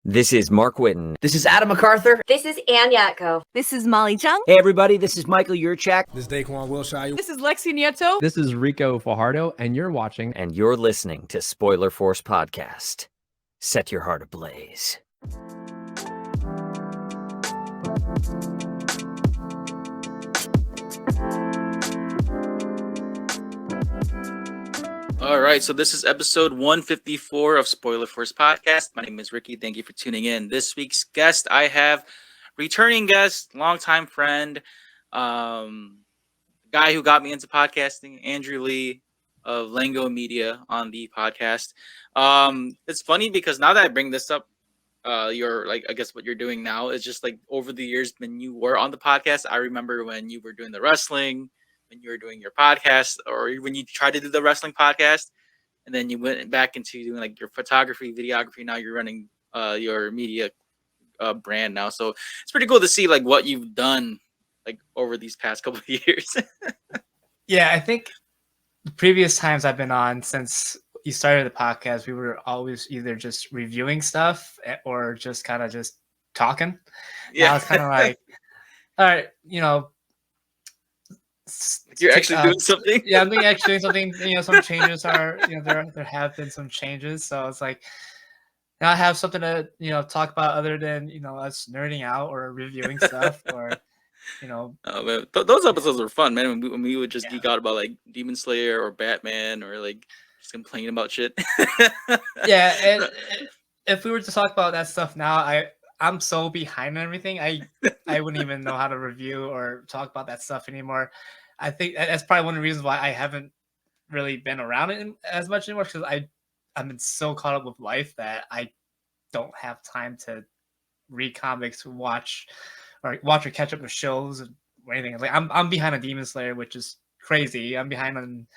This is Mark Whitten. This is Adam MacArthur. This is Ann Yatko. This is Molly Chung. Hey everybody, this is Michael Yurchak. This is Daquan Wilshire. This is Lexi Nieto. This is Rico Fajardo, and you're watching. And you're listening to Spoiler Force Podcast. Set your heart ablaze. All right, so this is episode 154 of Spoiler Force Podcast. My name is Ricky. Thank you for tuning in. This week's guest, I have returning guest, longtime friend, guy who got me into podcasting, Andrew Lee of Lengo Media on the podcast. It's funny because now that I bring this up, you're like, I guess what you're doing now is just like over the years when you were on the podcast. I remember when you were doing the wrestling, when you were doing your podcast, or when you tried to do the wrestling podcast, and then you went back into doing like your photography, videography. Now you're running your media brand now. So it's pretty cool to see like what you've done like over these past couple of years. Yeah, I think the previous times I've been on since you started the podcast, we were always either just reviewing stuff or just kind of just talking. Yeah, now it's kind of like, all right, you know, you're actually doing something. Yeah, I'm actually doing something. You know, some changes are, you know, there have been some changes, so it's like now I have something to, you know, talk about other than, you know, us nerding out or reviewing stuff or, you know. Oh man, those episodes were fun, man. When we would just geek out about like Demon Slayer or Batman or like just complaining about shit. Yeah, and if we were to talk about that stuff now, I'm so behind on everything. I wouldn't even know how to review or talk about that stuff anymore. I think that's probably one of the reasons why I haven't really been around it as much anymore, because I've been so caught up with life that I don't have time to read comics, watch or catch up with shows or anything. Like I'm behind on Demon Slayer, which is crazy. I'm behind on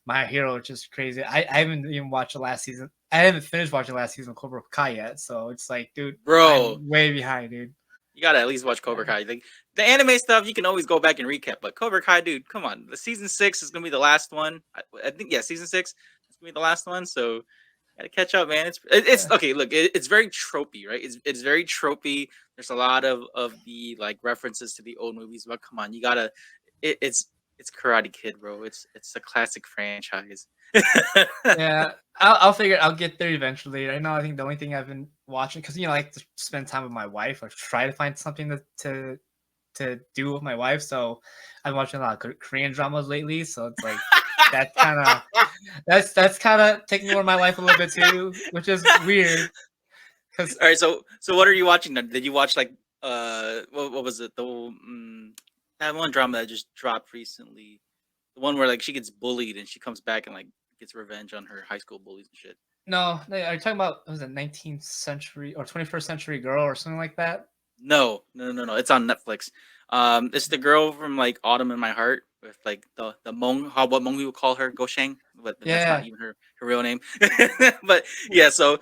My Hero, which is crazy. I haven't even watched the last season. I haven't finished watching the last season of Cobra Kai yet, so it's like, dude, bro, I'm way behind, dude. You gotta at least watch Cobra Kai. Like the anime stuff, you can always go back and recap. But Cobra Kai, dude, come on. The season 6 is gonna be the last one. I think season 6 is gonna be the last one. So gotta catch up, man. It's okay. Look, it's very tropey, right? It's very tropey. There's a lot of the like references to the old movies. But come on, you gotta. It's Karate Kid, bro. It's a classic franchise. Yeah, I'll figure. I'll get there eventually. Right now, I think the only thing I've been watching, because you know, I like to spend time with my wife or try to find something to do with my wife. So I'm watching a lot of Korean dramas lately. So it's like that's kind of taking over my life a little bit too, which is weird. All right, so what are you watching? Did you watch like what was it? That one drama that just dropped recently, the one where like she gets bullied and she comes back and like gets revenge on her high school bullies and shit. No, are you talking about, was it 19th century or 21st century girl or something like that? No. It's on Netflix. It's the girl from like Autumn in My Heart with like the Hmong, what Hmong people call her, Gosheng, but that's not even her real name. But yeah, so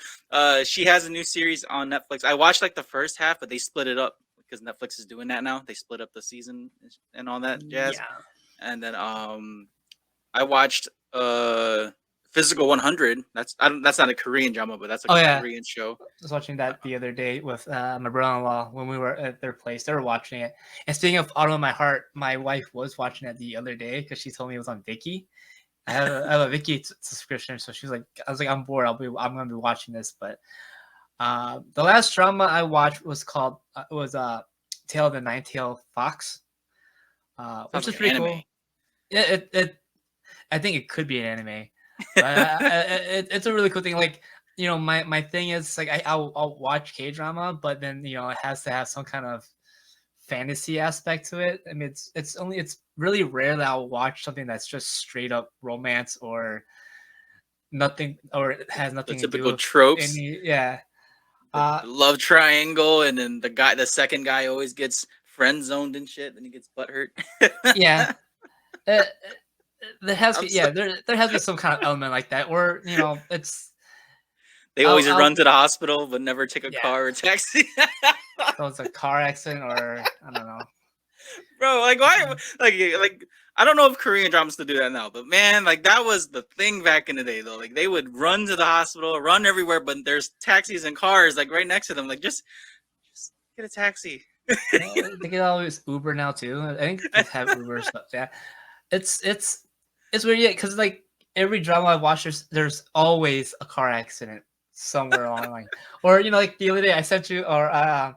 she has a new series on Netflix. I watched like the first half, but they split it up because Netflix is doing that now. They split up the season and all that jazz. Yeah. And then I watched Physical 100. That's not a Korean drama, but that's like a Korean show. I was watching that the other day with my brother-in-law when we were at their place. They were watching it. And speaking of Autumn in My Heart, my wife was watching it the other day because she told me it was on Viki. I have a Viki subscription, so she was like, I was like, I'm bored. I'm gonna be watching this. But the last drama I watched was called Tale of the Nine-Tailed Fox, which is pretty cool. Yeah, I think it could be an anime. It's a really cool thing. Like, you know, my thing is like I'll watch K-drama, but then, you know, it has to have some kind of fantasy aspect to it. I mean, it's really rare that I'll watch something that's just straight up romance or nothing, or it has nothing to do with typical tropes. Love triangle, and then the second guy always gets friend zoned and shit, then he gets butthurt. Yeah. There has to be, there has to be some kind of element like that, or, you know, it's they always run to the hospital but never take a car or taxi. So it's a car accident, or I don't know. Bro, like why? Like I don't know if Korean dramas still do that now, but man, like that was the thing back in the day, though. Like they would run to the hospital, run everywhere, but there's taxis and cars like right next to them. Like just get a taxi. They can always Uber now too. I think they have Uber stuff. Yeah, it's weird, yeah, because like every drama I watch, there's always a car accident somewhere along the line, or like the other day I sent you, or I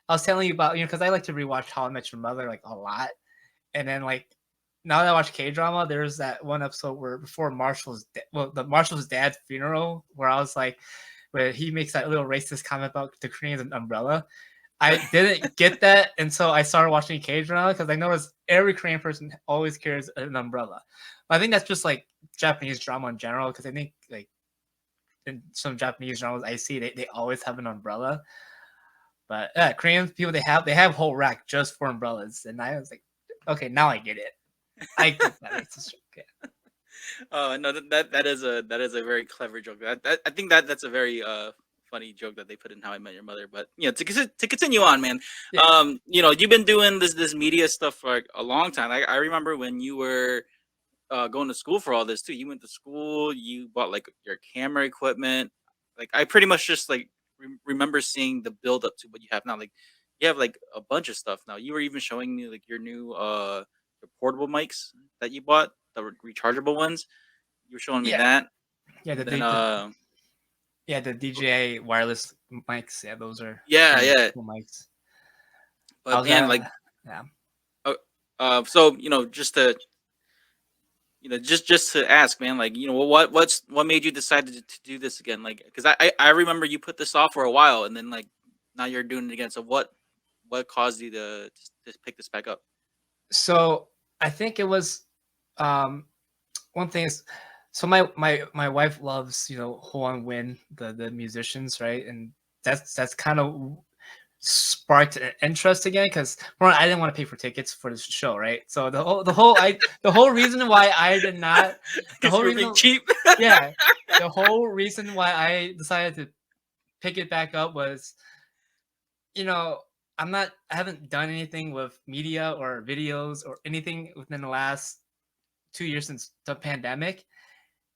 was telling you about because I like to rewatch How I Met Your Mother like a lot, and then like now that I watch K drama, there's that one episode where before the Marshall's dad's funeral, where I was like, where he makes that little racist comment about the Koreans and umbrella. I didn't get that, and so I started watching K drama because I noticed every Korean person always carries an umbrella. But I think that's just like Japanese drama in general, because I think like in some Japanese dramas I see they always have an umbrella. But Korean people they have whole rack just for umbrellas, and I was like, okay, now I get it. I get that. It's just, okay. Oh no, that is a very clever joke. I think that's a very funny joke that they put in How I Met Your Mother. But to continue on, man. Yeah. You've been doing this media stuff for like a long time. I remember when you were going to school for all this too. You went to school, you bought like your camera equipment. Like I pretty much just like remember seeing the build up to what you have now. Like you have like a bunch of stuff now. You were even showing me like your new your portable mics that you bought, the rechargeable ones. You were showing me Yeah. that. Yeah, And the then the DJI wireless mics. Yeah, those are yeah, pretty yeah. cool mics. I But was man, like yeah. so just to ask, man, like what made you decide to do this again? Like, because I remember you put this off for a while, and then like now you're doing it again. So what caused you to pick this back up? So I think it was one thing is so my wife loves Ho and Win, the musicians, right? And that's kind of sparked an interest again, because I didn't want to pay for tickets for this show, right? So the whole reason why I did not the Because whole you were being reason cheap. yeah the whole reason why I decided to pick it back up was you know I haven't done anything with media or videos or anything within the last 2 years since the pandemic.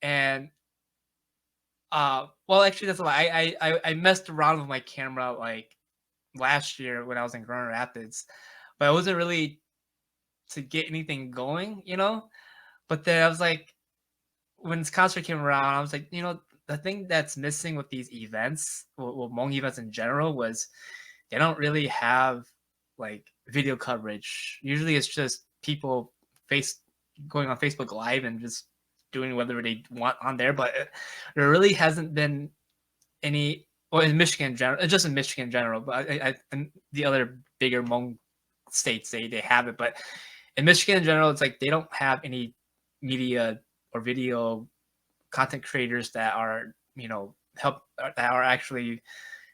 And well, actually that's a lie. I messed around with my camera like last year when I was in Grand Rapids, but I wasn't really to get anything going. But then I was like, when this concert came around, I was like, the thing that's missing with these events, well, Hmong events in general, was they don't really have like video coverage. Usually, it's just people going on Facebook Live and just doing whatever they want on there. But there really hasn't been any. Well, in Michigan in general, just in Michigan in general, but and the other bigger Hmong states they have it, but in Michigan in general, it's like they don't have any media or video content creators that are that are actually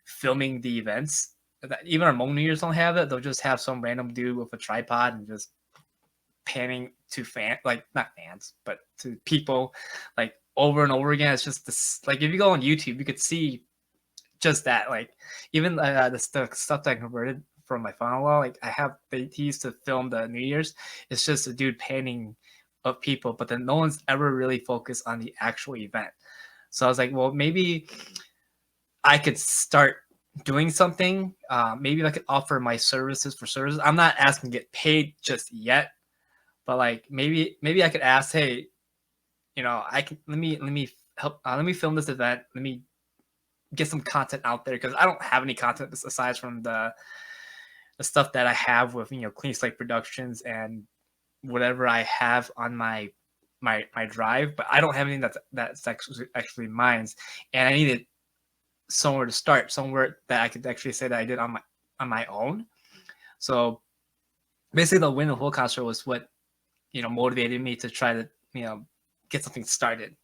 filming the events. Even our Hmong New Year's don't have it. They'll just have some random dude with a tripod and just panning to not fans, but to people like over and over again. It's just this, like if you go on YouTube, you could see just that. Like even the stuff that I converted from my father-in-law, like he used to film the New Year's. It's just a dude panning of people, but then no one's ever really focused on the actual event. So I was like, well, maybe I could start doing something. Maybe I could offer my services for services. I'm not asking to get paid just yet, but like maybe I could ask, hey, I can let me help. Let me film this event. Let me get some content out there, because I don't have any content aside from the stuff that I have with Clean Slate Productions and whatever I have on my drive. But I don't have anything that's actually mine, and I needed somewhere to start, somewhere that I could actually say that I did on my own. So basically, the Win the Whole concert was what motivated me to try to get something started.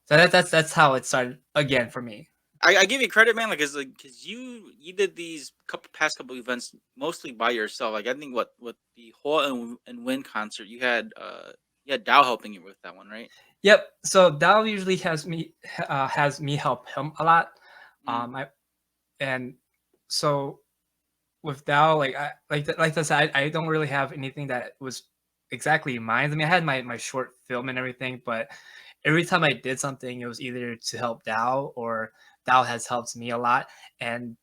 So that's how it started again for me. I give you credit, man. Like, cause you did these past couple events mostly by yourself. Like, I think what the Huab and Win concert, you had Dow helping you with that one, right? Yep. So Dow usually has me help him a lot. Mm. And so with Dao, like I said, I don't really have anything that was exactly mine. I mean, I had my short film and everything, but every time I did something, it was either to help Dao or Dao has helped me a lot. And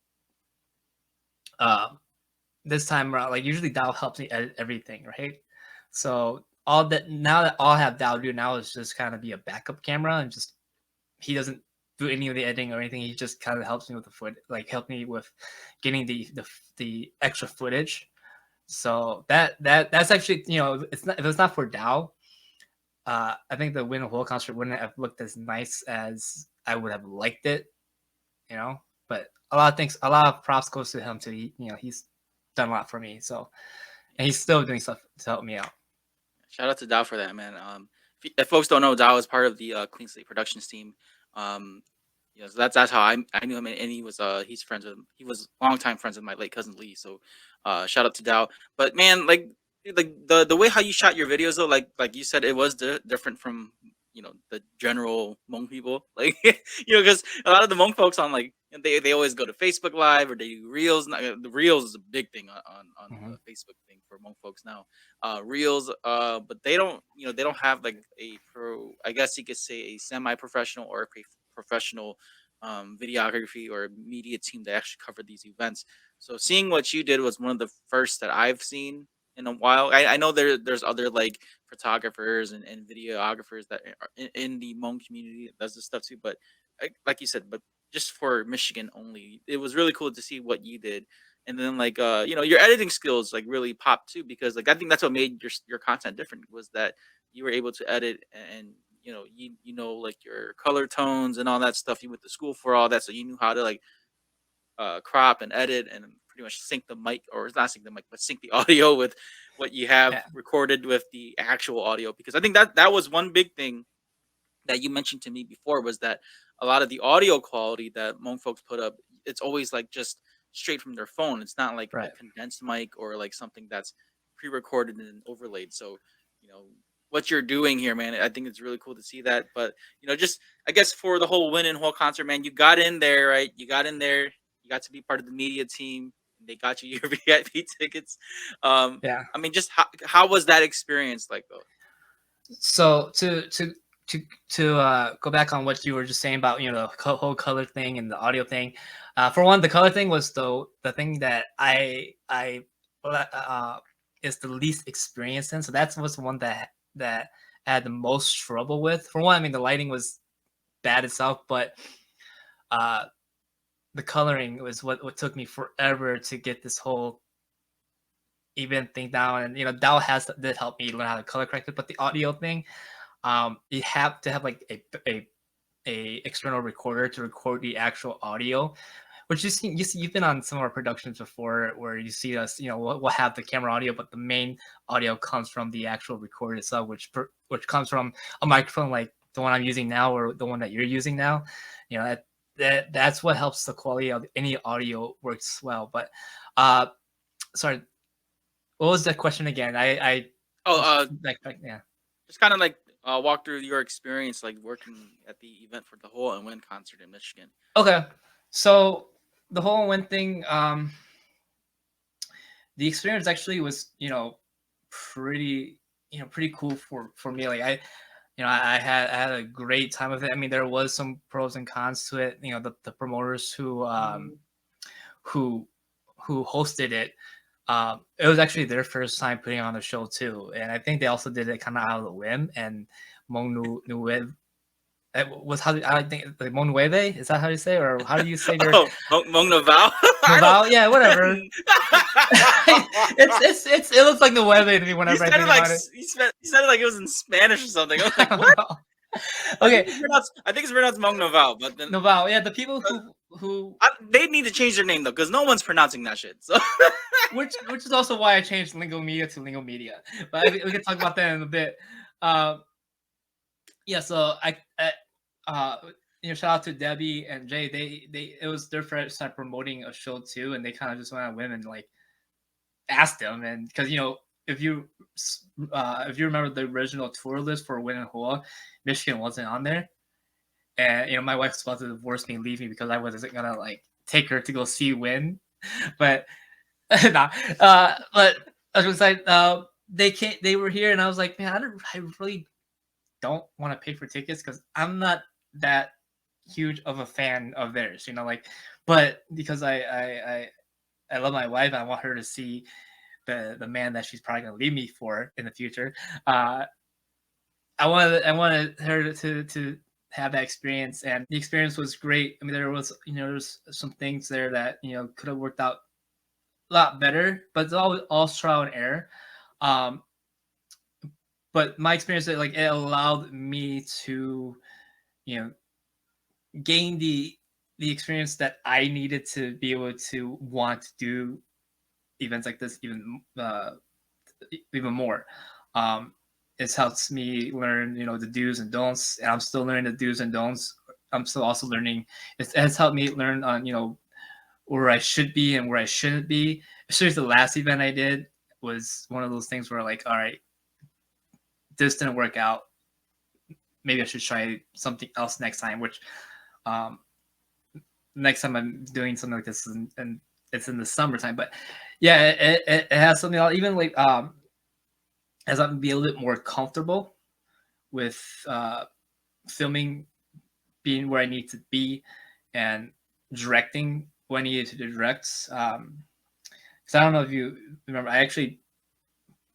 this time around, like usually Dao helps me edit everything, right? So all that now that all I have Dao do now is just kind of be a backup camera and just he doesn't do any of the editing or anything. He just kind of helps me with the help me with getting the extra footage. So that's actually it's not if it's not for Dao, I think the Win Hole concert wouldn't have looked as nice as I would have liked it, you know. But a lot of props goes to him too. He's done a lot for me. So and he's still doing stuff to help me out. Shout out to Dow for that, man. If folks don't know, Dow is part of the Clean Slate Productions team. So that's how I knew him, and he's friends with him. He was longtime friends with my late cousin Lee. So, shout out to Dow. But man, like the way how you shot your videos though, like you said, it was different from the general Hmong people, like because a lot of the Hmong folks on they always go to Facebook Live or they do Reels. The Reels is a big thing on the Facebook thing for Hmong folks now. Reels, but they don't have like a I guess you could say a semi-professional or a professional videography or media team that actually covered these events. So seeing what you did was one of the first that I've seen in a while. I know there's other like photographers and videographers that are in the Hmong community that does this stuff too. But like you said, but just for Michigan only, it was really cool to see what you did. And then your editing skills like really popped too, because like I think that's what made your content different was that you were able to edit and like your color tones and all that stuff. You went to school for all that, so you knew how to like crop and edit and pretty much sync the mic, or not sync the mic, but sync the audio with what you have recorded with the actual audio. Because I think that was one big thing that you mentioned to me before, was that a lot of the audio quality that Hmong folks put up, it's always like just straight from their phone. It's not like a condensed mic or like something that's pre-recorded and overlaid. So, what you're doing here, man, I think it's really cool to see that. But, just I guess for the whole Win and Whole concert, man, you got in there, right? You got in there. You got to be part of the media team. They got you your VIP tickets. I mean, just how was that experience like, though? So to go back on what you were just saying about the whole color thing and the audio thing, for one, the color thing was the thing that I is the least experienced in. So that's was the one that I had the most trouble with. For one, I mean the lighting was bad itself, but the coloring was what took me forever to get this whole event thing down. And Dao did help me learn how to color correct it, but the audio thing, you have to have like a external recorder to record the actual audio, which you've been on some of our productions before where you see us, we'll have the camera audio, but the main audio comes from the actual recorder itself, which comes from a microphone like the one I'm using now or the one that you're using now. That's what helps the quality of any audio works well. But sorry, what was the question again? Just kind of like walk through your experience like working at the event for the Whole and Win concert in Michigan. Okay, so the Whole Win thing, the experience actually was pretty cool for me. Like I had a great time with it. I mean, there was some pros and cons to it. The promoters who hosted it, it was actually their first time putting on a show too, and I think they also did it kind of out of the whim. And Hmong Nueve, was how I think like Hmong Nueve, is that how you say, or how do you say their Hmong Naval? Naval? Yeah, whatever. It looks like Nueve to me whenever I think about it. You said it like it was in Spanish or something. I was like, what? Okay, I think it's pronounced Hmong Naval, but then Naval. Yeah, the people who they need to change their name though, because no one's pronouncing that shit. So which is also why I changed Lingo Media to Lingo Media. But we can talk about that in a bit. So shout out to Debbie and Jay. They it was their first time promoting a show too, and they kind of just went on whim and like asked them. And because if you remember the original tour list for Win and Hoa, Michigan wasn't on there, and my wife was about to divorce me and leave me because I wasn't gonna like take her to go see Win. But Nah, but I was like, they were here, and I was like, man, I really don't want to pay for tickets because I'm not that huge of a fan of theirs, like, but because I love my wife, I want her to see the man that she's probably gonna leave me for in the future. I wanted her to have that experience, and the experience was great. I mean, there's some things there that could have worked out a lot better, but it's all trial and error. Um, but my experience, it allowed me to, you know, gain the experience that I needed to be able to want to do events like this even more. It's helped me learn, the do's and don'ts, and I'm still learning the do's and don'ts. I'm still also learning. It has helped me learn on, where I should be and where I shouldn't be. Especially the last event I did was one of those things where, like, all right, this didn't work out. Maybe I should try something else next time. Which, next time I'm doing something like this, and it's in the summertime. But yeah, it has something else. Even like as I'm be a little bit more comfortable with filming, being where I need to be, and directing when I needed to direct. Because I don't know if you remember, I actually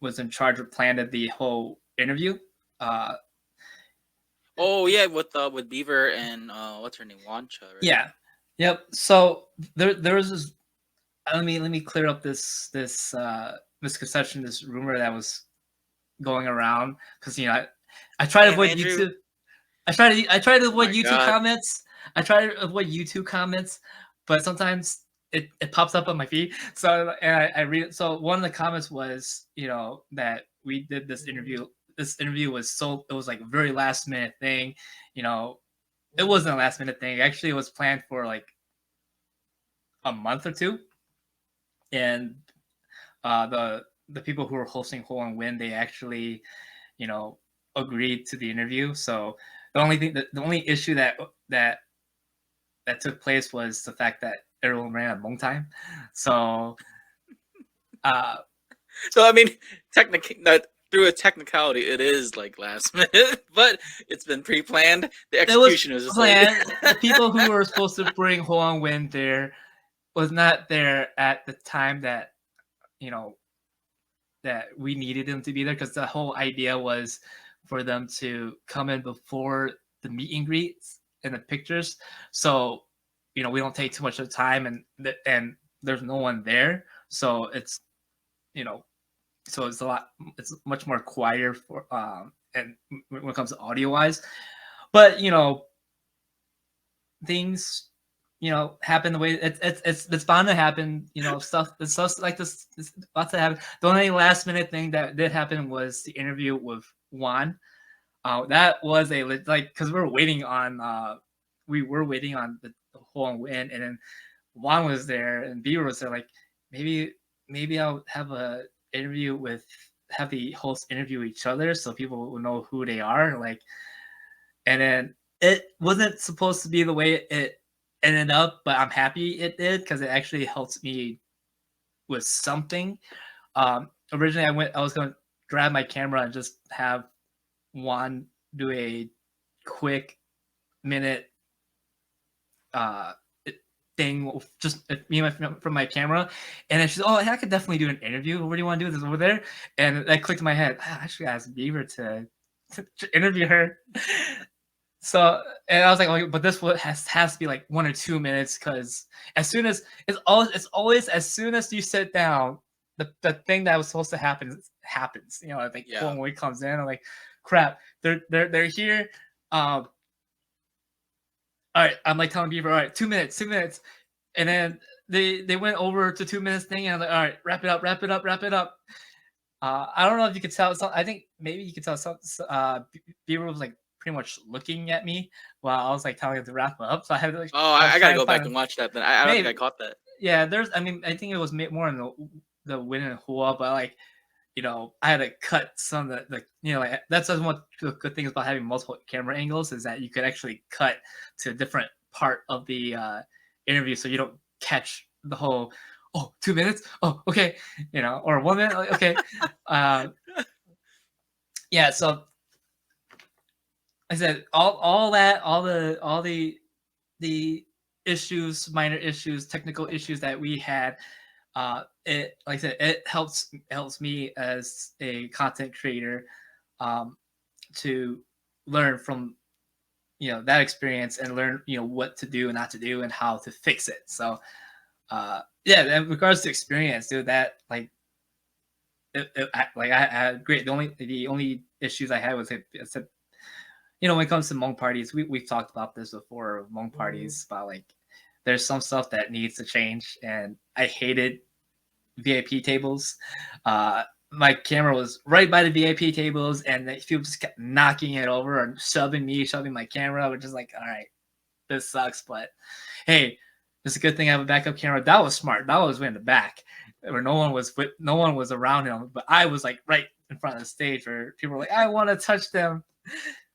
was in charge of planning the whole interview. Oh yeah, with Beaver and what's her name, Wancha, right? Yeah, yep. So there was this. Let me clear up this misconception, this rumor that was going around, because I try to avoid Andrew. YouTube. I try to avoid my YouTube God. comments. I try to avoid YouTube comments, but sometimes it pops up on my feed. So and I read it. So one of the comments was, that we did this interview. This interview was it was like a very last minute thing. It wasn't a last minute thing. Actually, it was planned for like a month or two. And the people who were hosting Hole and Win, they actually, agreed to the interview. So the only issue that took place was the fact that everyone ran at Hmong time. So So I mean, through a technicality, it is like last minute, but it's been pre-planned. The execution was just planned. like The people who were supposed to bring Hole and Win there was not there at the time that that we needed them to be there, because the whole idea was for them to come in before the meet and greets and the pictures. So, we don't take too much of the time, and there's no one there. So it's, so it's much more quieter for, and when it comes to audio wise, but, things, happen the way it's bound to happen. Stuff like this is about to happen. The only last minute thing that did happen was the interview with Juan. That was because we were waiting on the whole win, and then Juan was there and Beaver was there. Like, maybe I'll have have the hosts interview each other so people will know who they are. Like, and then it wasn't supposed to be the way it ended up, but I'm happy it did, because it actually helps me with something. Originally, I was going to grab my camera and just have Juan do a quick minute thing, just me from my camera, and then she's, oh, I could definitely do an interview. Where do you want to do this? Over there? And that clicked in my head. I should ask Beaver to interview her. So, and I was like, oh, but this has to be like 1 or 2 minutes, because as soon as it's always as soon as you sit down, the thing that was supposed to happen happens. I think when it comes in, I'm like, crap, they're here. All right, I'm like telling Beaver, all right, 2 minutes, and then they went over to 2 minutes thing, and I'm like, all right, wrap it up. I don't know if you could tell. I think maybe you could tell. Beaver was like pretty much looking at me while I was like telling him to wrap up. So I had to like. oh, I gotta go back and watch that. Then I don't think I caught that. Yeah, I think it was more in the win and Huab, but like, I had to cut some of like that's one of the good things about having multiple camera angles, is that you could actually cut to a different part of the interview, so you don't catch the whole oh, 2 minutes, oh, okay, or 1 minute, okay. Yeah, so I said all the issues, minor issues, technical issues that we had. It, like I said, it helps me as a content creator, to learn from that experience, and learn what to do and not to do and how to fix it. So yeah, in regards to experience, dude, that like I had great. The only issues I had was when it comes to Hmong parties, we've talked about this before. Hmong parties, about like there's some stuff that needs to change, and I hated VIP tables. My camera was right by the VIP tables, and people just kept knocking it over and shoving my camera, which is like, all right, this sucks, but hey, it's a good thing I have a backup camera. That was smart. That was way in the back, where no one was around him, but I was like right in front of the stage, where people were like, I want to touch them.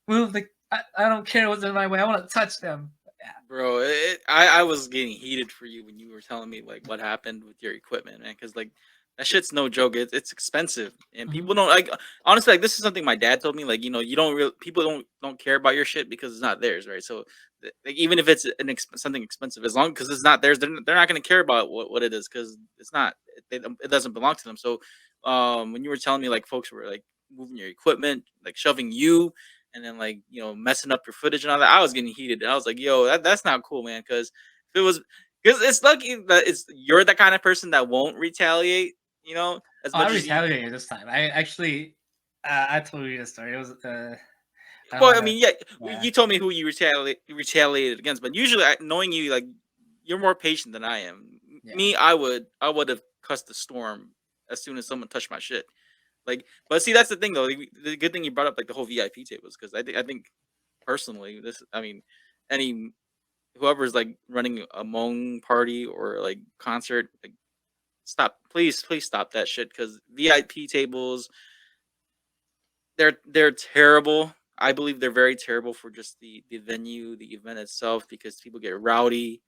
Move the. I don't care what's in my way. I want to touch them. Bro, I was getting heated for you when you were telling me like what happened with your equipment, man. Because like that shit's no joke. It's expensive, and people don't like. Honestly, like this is something my dad told me. Like you don't real people don't care about your shit because it's not theirs, right? So like even if it's something expensive, as long because it's not theirs, they're not gonna care about what it is because it's not it doesn't belong to them. So when you were telling me like folks were like moving your equipment, like shoving you and then like messing up your footage and all that, I was getting heated. I was like, "Yo, that's not cool, man." Because if it was, because it's lucky that you're the kind of person that won't retaliate. As much I as retaliated this time. I actually, I told you the story. It was well, I mean, yeah, you told me who you retaliated against, but usually, knowing you, like you're more patient than I am. Yeah. Me, I would have cussed the storm as soon as someone touched my shit. Like, but see, that's the thing though. The good thing you brought up like the whole VIP tables because I think personally, I mean, any whoever's like running a Hmong party or like concert, like stop, please stop that shit because VIP tables, they're terrible. I believe they're very terrible for just the venue, the event itself, because people get rowdy.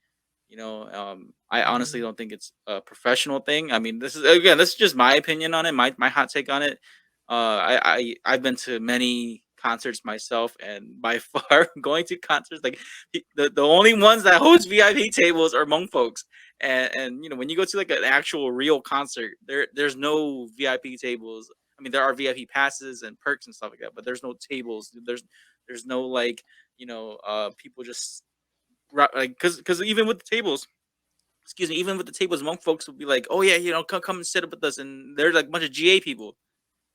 I honestly don't think it's a professional thing. I mean, this is just my opinion on it, my hot take on it. I've been to many concerts myself, and by far, going to concerts like the only ones that host VIP tables are Hmong folks. And when you go to like an actual real concert, there's no VIP tables. I mean, there are VIP passes and perks and stuff like that, but there's no tables. There's no like people just like because even with the tables, excuse me, even with the tables, Hmong folks would be like, "Oh yeah, come and sit up with us," and there's like a bunch of GA people,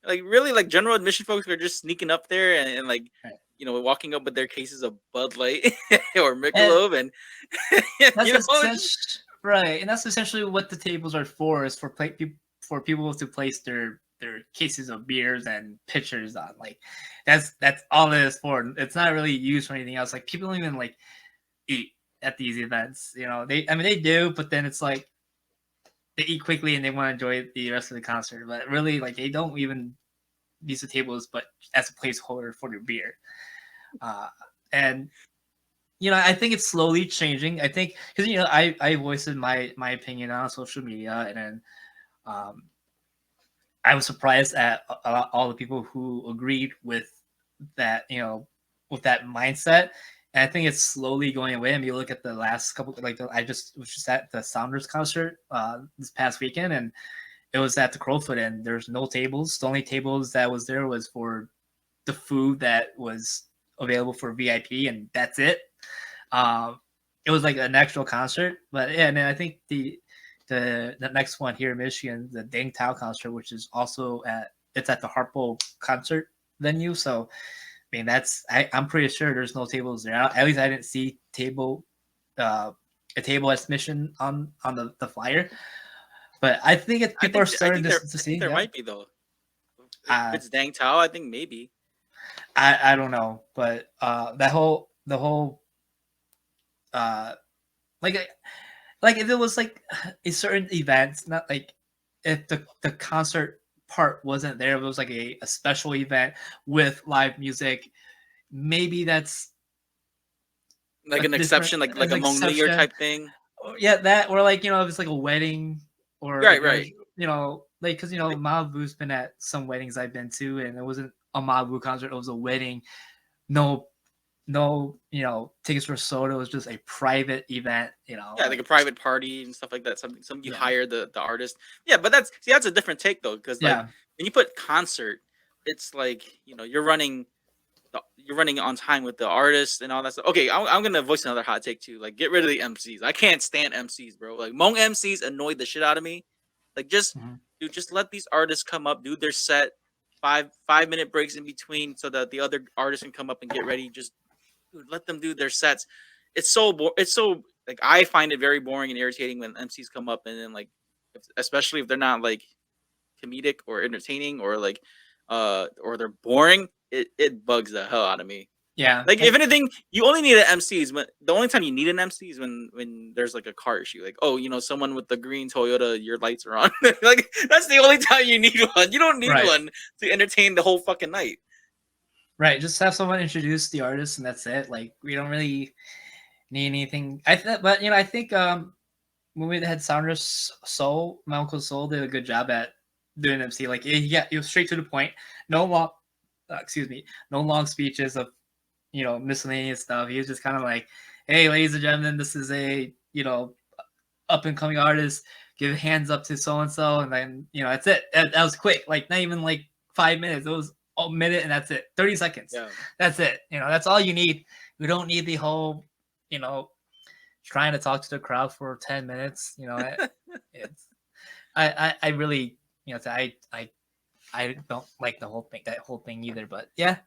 like really like general admission folks are just sneaking up there and like Right. walking up with their cases of Bud Light or And Michelob, and right, and that's essentially what the tables are for. Is for people to place their cases of beers and pitchers on. Like that's all it is for. It's not really used for anything else. Like people don't even like eat at these events. They do, but then it's like they eat quickly and they want to enjoy the rest of the concert. But really, like they don't even use the tables, but as a placeholder for their beer. And I think it's slowly changing. I think because I voiced my opinion on social media, and then I was surprised at all the people who agreed with that. With that mindset. And I think it's slowly going away. I mean, you look at the last couple, like I was just at the Sounders concert this past weekend, and it was at the Crowfoot, and there's no tables. The only tables that was there was for the food that was available for VIP, and that's it. It was like an actual concert, but yeah. And then I think the next one here in Michigan, the Dang Tao concert, which is also at the Harpo concert venue. So I mean, I'm pretty sure there's no tables there. At least I didn't see a table admission on the flyer. But I think people are starting to see. There might be though. If it's Dang Tao, I think maybe. I don't know, but the whole like if it was like a certain event, not like if the concert part wasn't there, it was like a special event with live music, maybe that's like an exception, like a Hmong New Year type thing. Yeah, that, or like if it's like a wedding or Right, if there's, right. you know, like because you know Like- Malibu's been at some weddings I've been to, and it wasn't a Malibu concert; it was a wedding. No, no, you know, tickets were sold. It was just a private event. You know, Yeah, like a private party and stuff like that. Some you Yeah. hire the artist. Yeah, but that's a different take though, because like yeah, when you put concert, it's like you're running on time with the artist and all that stuff. Okay, I'm gonna voice another hot take too. Like, get rid of the MCs. I can't stand MCs, bro. Like, Hmong MCs annoyed the shit out of me. Like, Mhm. dude, just let these artists come up, do their set, 5 minute breaks in between, so that the other artists can come up and get ready. Just dude, let them do their sets. It's so like I find it very boring and irritating when MCs come up and then like, especially if they're not like comedic or entertaining or like or they're boring. It bugs the hell out of me. yeah. Like, if anything, you only need an MC is when the only time you need an MC is when there's like a car issue. Like, oh, someone with the green Toyota, your lights are on. Like, that's the only time you need one. You don't need Right. one to entertain the whole fucking night. Right, just have someone introduce the artist, and that's it. Like we don't really need anything. But I think when we had Sounders Soul, my uncle Soul did a good job at doing MC. Like he was straight to the point. No long, excuse me, no long speeches of miscellaneous stuff. He was just kind of like, "Hey, ladies and gentlemen, this is a up and coming artist. Give hands up to so and so," and then that's it. That was quick. Like not even like 5 minutes. It was a minute, and that's it. 30 seconds. Yeah. That's it. That's all you need. We don't need the whole trying to talk to the crowd for 10 minutes. It's I really I don't like that whole thing either. But yeah.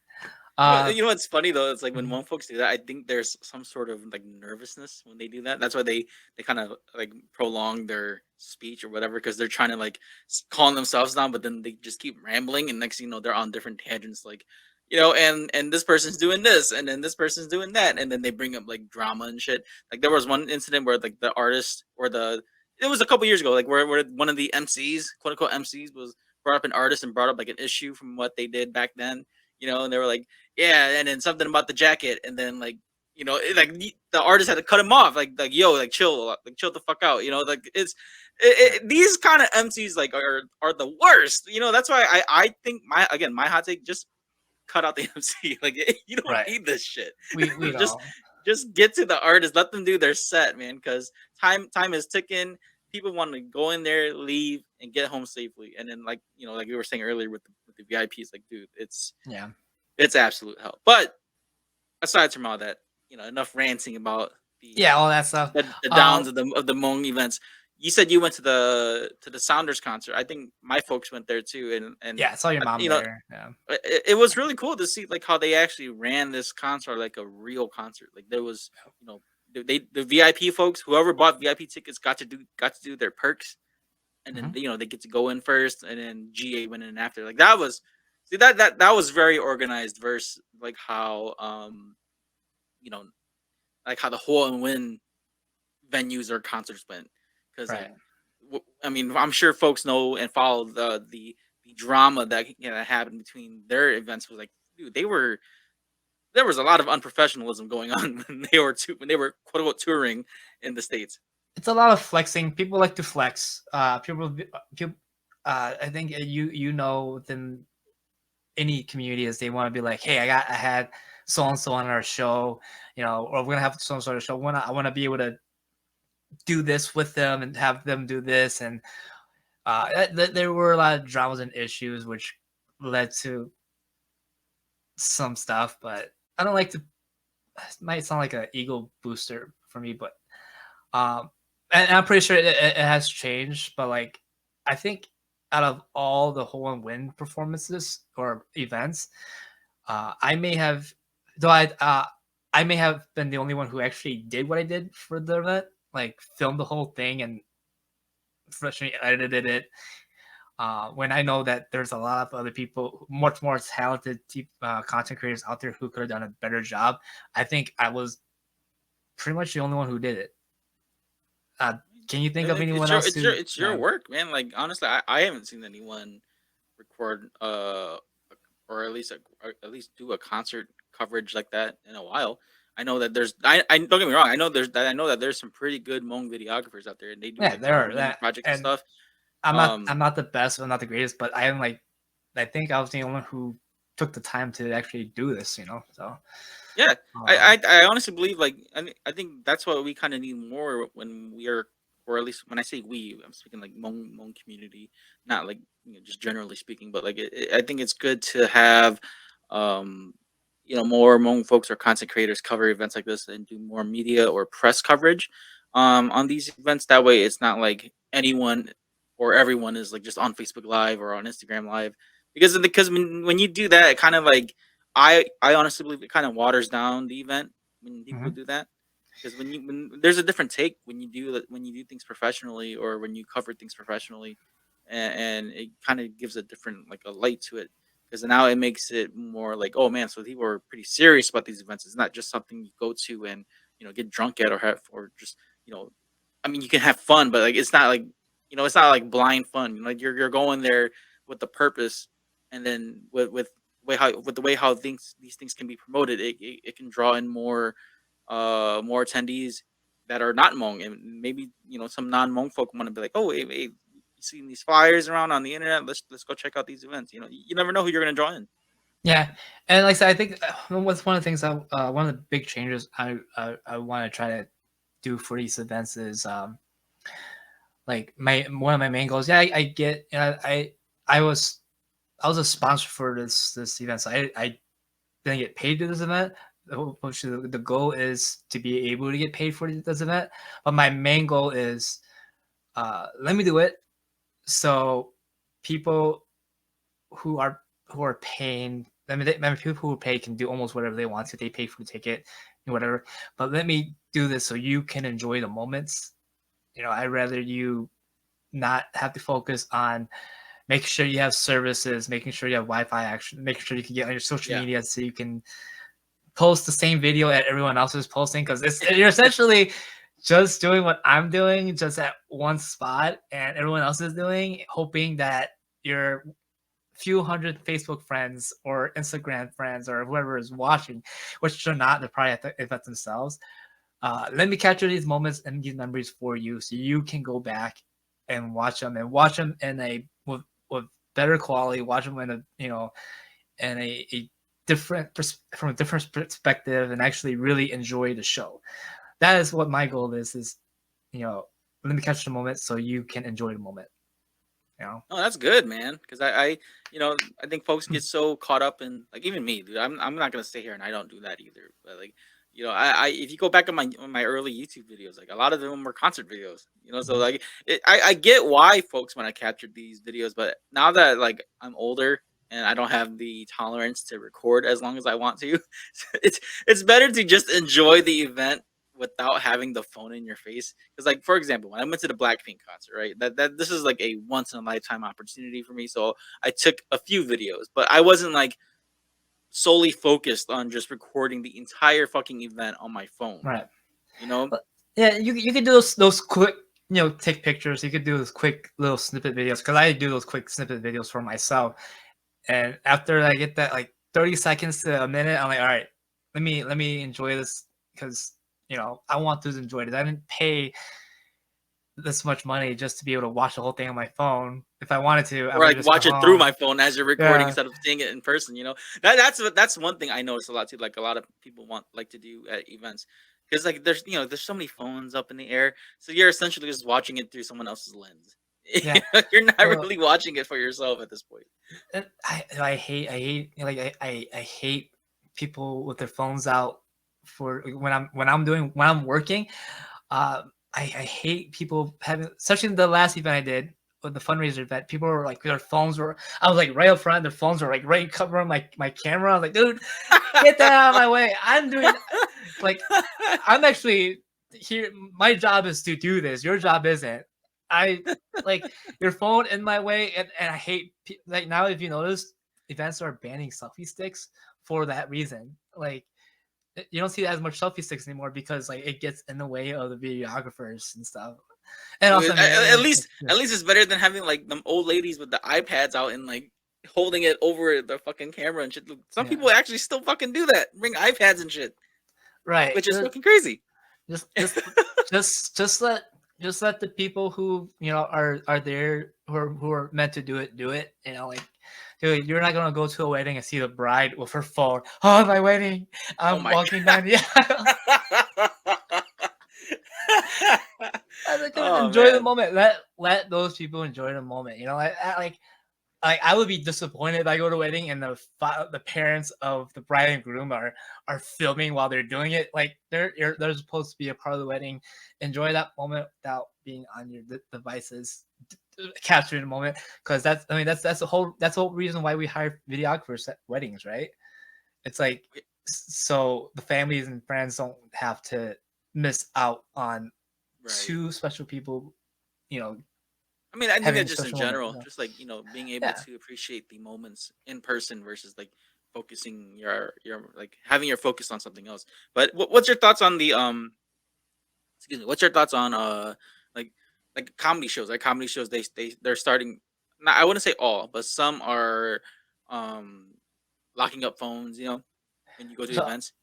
You know what's funny though? It's like when Mhm. Hmong folks do that, I think there's some sort of like nervousness when they do that. That's why they kind of like prolong their speech or whatever, because they're trying to like calm themselves down, but then they just keep rambling, and next thing you know, they're on different tangents, like and this person's doing this, and then this person's doing that, and then they bring up like drama and shit. Like there was one incident where like the artist or it was a couple years ago, like where one of the MCs, quote unquote MCs, was brought up an artist and brought up like an issue from what they did back then. And they were like, yeah, and then something about the jacket, and then like the artist had to cut him off, like yo, like chill the fuck out, like these kind of MCs like are the worst. That's why I think my hot take, just cut out the MC. Like, you don't Right. need this shit. We just don't. just get to the artist, let them do their set, man, because time is ticking. People want to go in there, leave, and get home safely, and then like like we were saying earlier with the VIPs, like dude, Yeah. it's absolute hell. But aside from all that, enough ranting about Yeah, all that stuff. the downs of the Hmong events. You said you went to the Sounders concert. I think my folks went there too, and Yeah, I saw your mom there. Yeah. it was really cool to see like how they actually ran this concert like a real concert. Like there was, the VIP folks, whoever bought VIP tickets got to do their perks, and then they get to go in first, and then GA went in after. Like that was, see that was very organized versus like how like how the whole and win venues or concerts went. Because Right. I mean, I'm sure folks know and follow the drama that happened between their events. Was like, dude, there was a lot of unprofessionalism going on when they were quote unquote touring in the States. It's a lot of flexing. People like to flex. People I think within any community is they want to be like, hey, I had so and so on our show, or we're gonna have so and so on our show. I want to be able to do this with them and have them do this, and there were a lot of dramas and issues which led to some stuff. But I don't like to. It might sound like an ego booster for me, but and I'm pretty sure it has changed. But like, I think out of all the whole and win performances or events, I may have, though I may have been the only one who actually did what I did for the event, like filmed the whole thing and professionally edited it. When I know that there's a lot of other people, much more talented content creators out there who could have done a better job, I think I was pretty much the only one who did it. Can you think of anyone else? It's your work, man. Like honestly, I haven't seen anyone record or at least do a concert coverage like that in a while. I know that there's I don't get me wrong. I know that there's some pretty good Hmong videographers out there, and they do Yeah, like there are mini that, projects and and stuff. I'm not the best, I'm not the greatest, but I am like, I think I was the only one who took the time to actually do this, you know. So Yeah, um, I honestly believe like I think that's what we kind of need more when we are, or at least when I say we, I'm speaking like Hmong community, not like just generally speaking, but like I think it's good to have, um, more Hmong folks or content creators cover events like this and do more media or press coverage, on these events. That way, it's not like anyone or everyone is like just on Facebook Live or on Instagram Live, because when you do that, it kind of like I honestly believe it kind of waters down the event when people mhm. do that, because when there's a different take when when you do things professionally or when you cover things professionally, and it kind of gives a different like a light to it, because now it makes it more like, oh man, so people are pretty serious about these events. It's not just something you go to and get drunk at or have or just you know I mean, you can have fun, but like it's not like blind fun. Like you're going there with the purpose, and then with the way how these things can be promoted, it can draw in more attendees that are not Hmong, and maybe some non Hmong folk want to be like, oh, hey, you seen these flyers around on the internet? Let's go check out these events. You never know who you're gonna draw in. Yeah, and like I said, I think what's one of the things one of the big changes I want to try to do for these events is like my one of my main goals. Yeah, I get, I was I was a sponsor for this event, so I didn't get paid to this event. Which the goal is to be able to get paid for this event, but my main goal is let me do it so people who are paying. I mean, people who pay can do almost whatever they want to. They pay for the ticket and whatever. But let me do this so you can enjoy the moments. You know, I'd rather you not have to focus on making sure you have services, making sure you have Wi-Fi action, making sure you can get on your social Yeah, media so you can post the same video that everyone else is posting, because you're essentially just doing what I'm doing, just at one spot, and everyone else is doing, hoping that your few hundred Facebook friends or Instagram friends or whoever is watching, which they're not, they're probably at the event themselves. Let me capture these moments and these memories for you, so you can go back and watch them in a with better quality. Watch them in a in a different from a different perspective, and actually really enjoy the show. That is what my goal is. You know, let me capture the moment so you can enjoy the moment. You know. no, that's good, man. Because I think folks get so caught up in like even me, dude. I'm not gonna stay here and I don't do that either. But like, I if you go back on my early YouTube videos, like a lot of them were concert videos. So Mhm. like I get why folks want to capture these videos, but now that like I'm older and I don't have the tolerance to record as long as I want to, it's better to just enjoy the event without having the phone in your face. Because, like, for example, when I went to the Blackpink concert, right? That this is like a once in a lifetime opportunity for me. So I took a few videos, but I wasn't like solely focused on just recording the entire fucking event on my phone. Right. You know? But yeah, you can do those quick, take pictures. You could do those quick little snippet videos, because I do those quick snippet videos for myself. And after I get that like 30 seconds to a minute, I'm like, all right, let me enjoy this, because I want to enjoy this. I didn't pay this much money just to be able to watch the whole thing on my phone. If I wanted to, I Or would like have just watch gone it through home. my phone as you're recording Yeah, instead of seeing it in person. That's one thing I notice a lot too. Like a lot of people like to do at events, because like there's so many phones up in the air, so you're essentially just watching it through someone else's lens. yeah. You're not Well, really watching it for yourself at this point. I hate people with their phones out for when I'm working. I hate people having, especially the last event I did with the fundraiser event. People were like, their phones were. I was like right up front. Their phones were like right covering my camera. I was like, dude, get that out of my way. I'm doing like I'm actually here. My job is to do this. Your job isn't. I like your phone in my way, and I hate like now. If you notice, events are banning selfie sticks for that reason. Like you don't see as much selfie sticks anymore, because like it gets in the way of the videographers and stuff. And Dude, also, I mean, at like, least yeah, at least it's better than having like them old ladies with the iPads out and like holding it over the fucking camera and shit. Some yeah. people actually still fucking do that. Bring iPads and shit. Right. which is fucking crazy. Just just let the people who are there who are meant to do it. Like, dude, you're not gonna go to a wedding and see the bride with her phone. Oh, my wedding! I'm my walking down the aisle. I like, Oh, enjoy the man. moment. Let those people enjoy the moment. Like I would be disappointed if I go to a wedding and the parents of the bride and groom are filming while they're doing it. Like they're supposed to be a part of the wedding. Enjoy that moment without being on your devices, capturing the moment. Because that's the whole reason why we hire videographers at weddings, right? It's like so the families and friends don't have to miss out on Right. two special people. I mean, I think having that just in special moment, general, just like being able Yeah. to appreciate the moments in person versus like focusing your like having your focus on something else. But what's your thoughts on the excuse me? What's your thoughts on like comedy shows? Like comedy shows, they're starting. Not, I wouldn't say all, but some are um locking up phones. When you go to So events.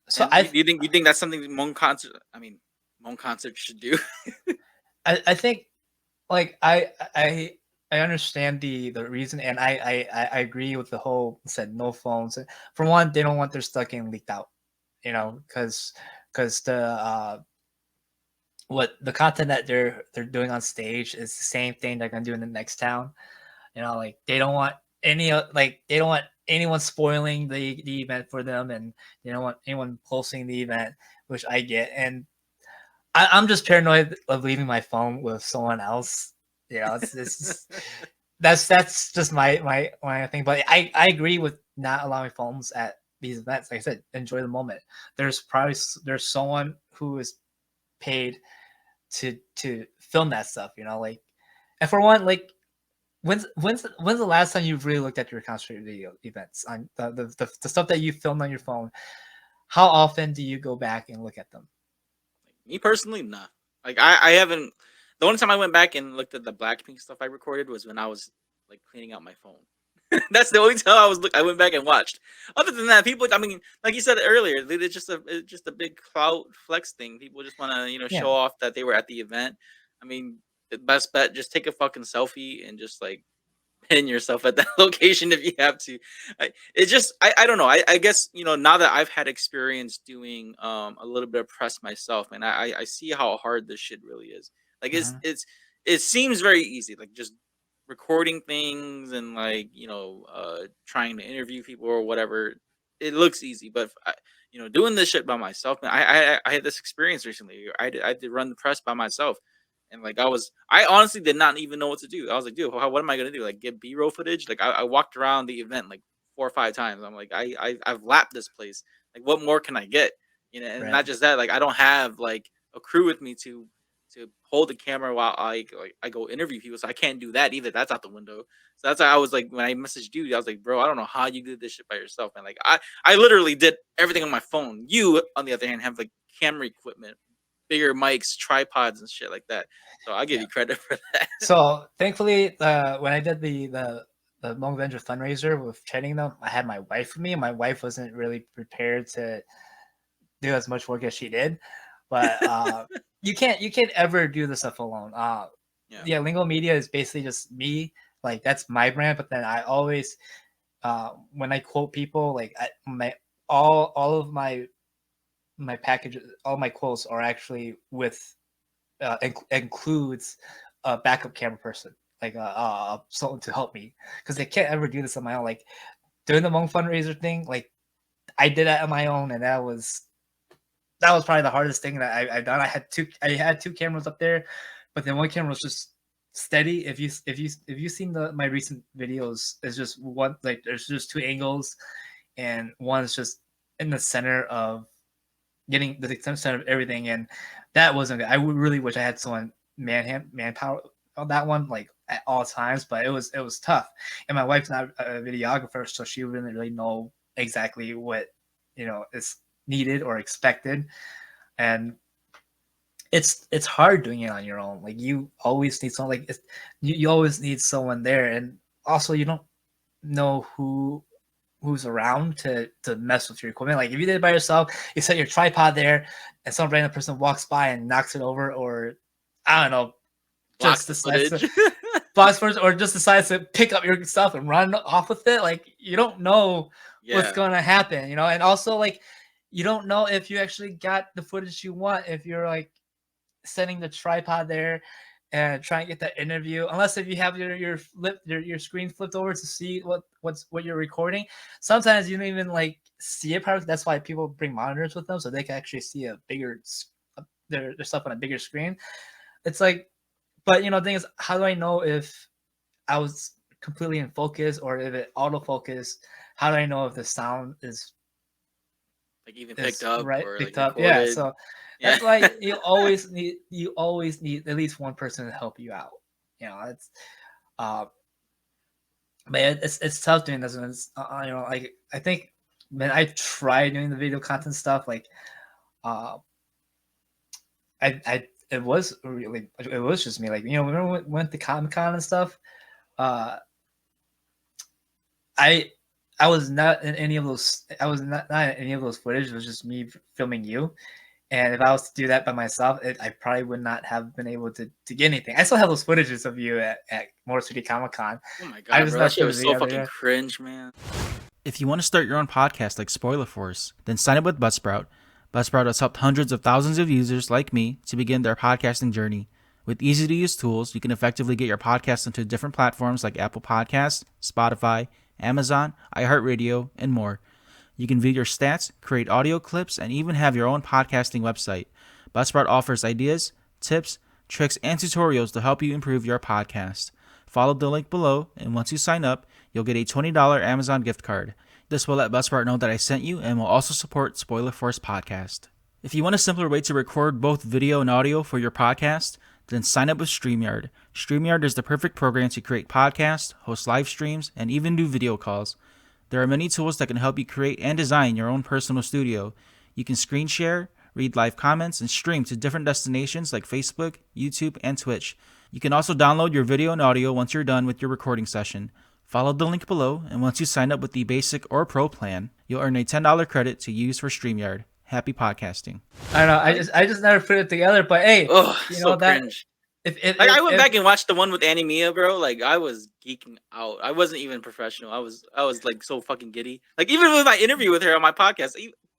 so And do you think that's something Hmong concert should do? I think like I understand the reason, and I agree with the whole said no phones. For one, they don't want their stuff getting leaked out, because the what the content that they're doing on stage is the same thing they're gonna do in the next town. Like they don't want they don't want anyone spoiling the event for them, and they don't want anyone posting the event, which I get. And I'm just paranoid of leaving my phone with someone else. It's that's just my thing. But I agree with not allowing phones at these events. Like I said, enjoy the moment. There's someone who is paid to film that stuff. Like, and for one, like when's the last time you've really looked at your concert video events on the stuff that you filmed on your phone? How often do you go back and look at them? Me personally, nah. Like I haven't. The only time I went back and looked at the Blackpink stuff I recorded was when I was like cleaning out my phone. That's the only time I went back and watched. Other than that, people. I mean, like you said earlier, it's just a big clout flex thing. People just want to Yeah. show off that they were at the event. I mean, the best bet, just take a fucking selfie and just like pin yourself at that location if you have to. I don't know. I guess now that I've had experience doing a little bit of press myself, and I see how hard this shit really is. Like Mhm. it seems very easy, like just recording things and like trying to interview people or whatever. It looks easy, but doing this shit by myself. Man, I had this experience recently. I did run the press by myself. And like I honestly did not even know what to do. I was like, dude, what am I gonna do? Like get B-roll footage? Like I walked around the event like 4 or 5 times. I'm like, I've lapped this place. Like what more can I get? And Right. not just that, like I don't have like a crew with me to hold the camera while I go interview people. So I can't do that either. That's out the window. So that's why I was like, when I messaged you, I was like, bro, I don't know how you did this shit by yourself. And like I literally did everything on my phone. You, on the other hand, have like camera equipment, bigger mics, tripods, and shit like that. So I'll give Yeah. you credit for that. So thankfully, when I did the Hmong Venture fundraiser with training them, I had my wife with me, and my wife wasn't really prepared to do as much work as she did. But you can't ever do this stuff alone. Yeah. Lingo Media is basically just me. Like that's my brand. But then I always when I quote people, like all of my packages, all my quotes are actually with includes a backup camera person, like someone to help me, because they can't ever do this on my own. Like doing the Hmong fundraiser thing, like I did that on my own, and that was probably the hardest thing that I've done. I had two cameras up there, but then one camera was just steady. If you seen my recent videos, it's just one, like there's just two angles, and one's just in the center of getting the center of everything, and that wasn't good. I would really wish I had someone manpower on that one, like at all times, but it was tough. And my wife's not a videographer, so she wouldn't really know exactly what is needed or expected, and it's hard doing it on your own. Like you always need someone, you always need someone there, and also you don't know who who's around to mess with your equipment. Like if you did it by yourself, you set your tripod there, and some random person walks by and knocks it over, or I don't know, Blocks just the decides footage. to blocks first, or just decides to pick up your stuff and run off with it. Like you don't know what's Yeah. going to happen, and also like you don't know if you actually got the footage you want if you're like setting the tripod there and trying to get that interview, unless if you have your screen flipped over to see what you're recording. Sometimes you don't even like see it probably. That's why people bring monitors with them so they can actually see a bigger their stuff on a bigger screen. It's like, but the thing is, how do I know if I was completely in focus or if it autofocus? How do I know if the sound is Like even picked up right or like picked up? Yeah, recorded. so Yeah. that's why you always need at least one person to help you out. It's uh but it's tough doing this, and it's like I think when I tried doing the video content stuff, like uh I it was just me, like remember when we went to Comic-Con and stuff. uh I I was not in any of those. I was not in any of those footage. It was just me filming you. And if I was to do that by myself, I probably would not have been able to get anything. I still have those footages of you at Motor City Comic Con. Oh my I god, just bro, never that shit put it was so together. fucking Yeah. cringe, man. If you want to start your own podcast like Spoiler Force, then sign up with Buzzsprout. Buzzsprout has helped hundreds of thousands of users like me to begin their podcasting journey. With easy-to-use tools, you can effectively get your podcast into different platforms like Apple Podcasts, Spotify, Amazon, iHeartRadio, and more. You can view your stats, create audio clips, and even have your own podcasting website. Buzzsprout offers ideas, tips, tricks, and tutorials to help you improve your podcast. Follow the link below, and once you sign up, you'll get a $20 Amazon gift card. This will let Buzzsprout know that I sent you and will also support Spoiler Force Podcast. If you want a simpler way to record both video and audio for your podcast, then sign up with StreamYard. StreamYard is the perfect program to create podcasts, host live streams, and even do video calls. There are many tools that can help you create and design your own personal studio. You can screen share, read live comments, and stream to different destinations like Facebook, YouTube, and Twitch. You can also download your video and audio once you're done with your recording session. Follow the link below, and once you sign up with the basic or pro plan, you'll earn a $10 credit to use for StreamYard. Happy podcasting. I don't know. I just never put it together. But hey, Oh, you so know that cringe. if Like I went back and watched the one with Annie Mia, bro. Like I was geeking out. I wasn't even professional. I was like so fucking giddy. Like even with my interview with her on my podcast,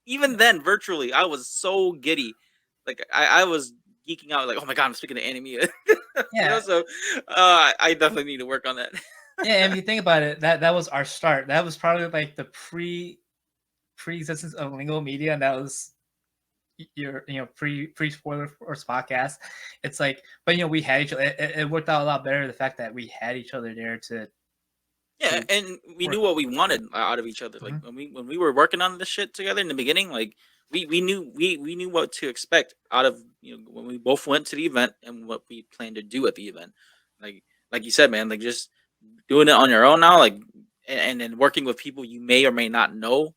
even then virtually, I was so giddy. Like I was geeking out. Like oh my god, I'm speaking to Annie Mia. yeah. So I definitely need to work on that. Yeah, and if you think about it, that was our start. That was probably like the pre-existence of Lingo Media, and that was your pre Spoiler Force podcast. It's like, but we had each other. It worked out a lot better, the fact that we had each other there to Yeah, and we knew what we wanted out of each other. Like Mhm. when we were working on this shit together in the beginning, like we knew what to expect out of when we both went to the event and what we planned to do at the event. Like you said, man, like just doing it on your own now, like and then working with people you may or may not know.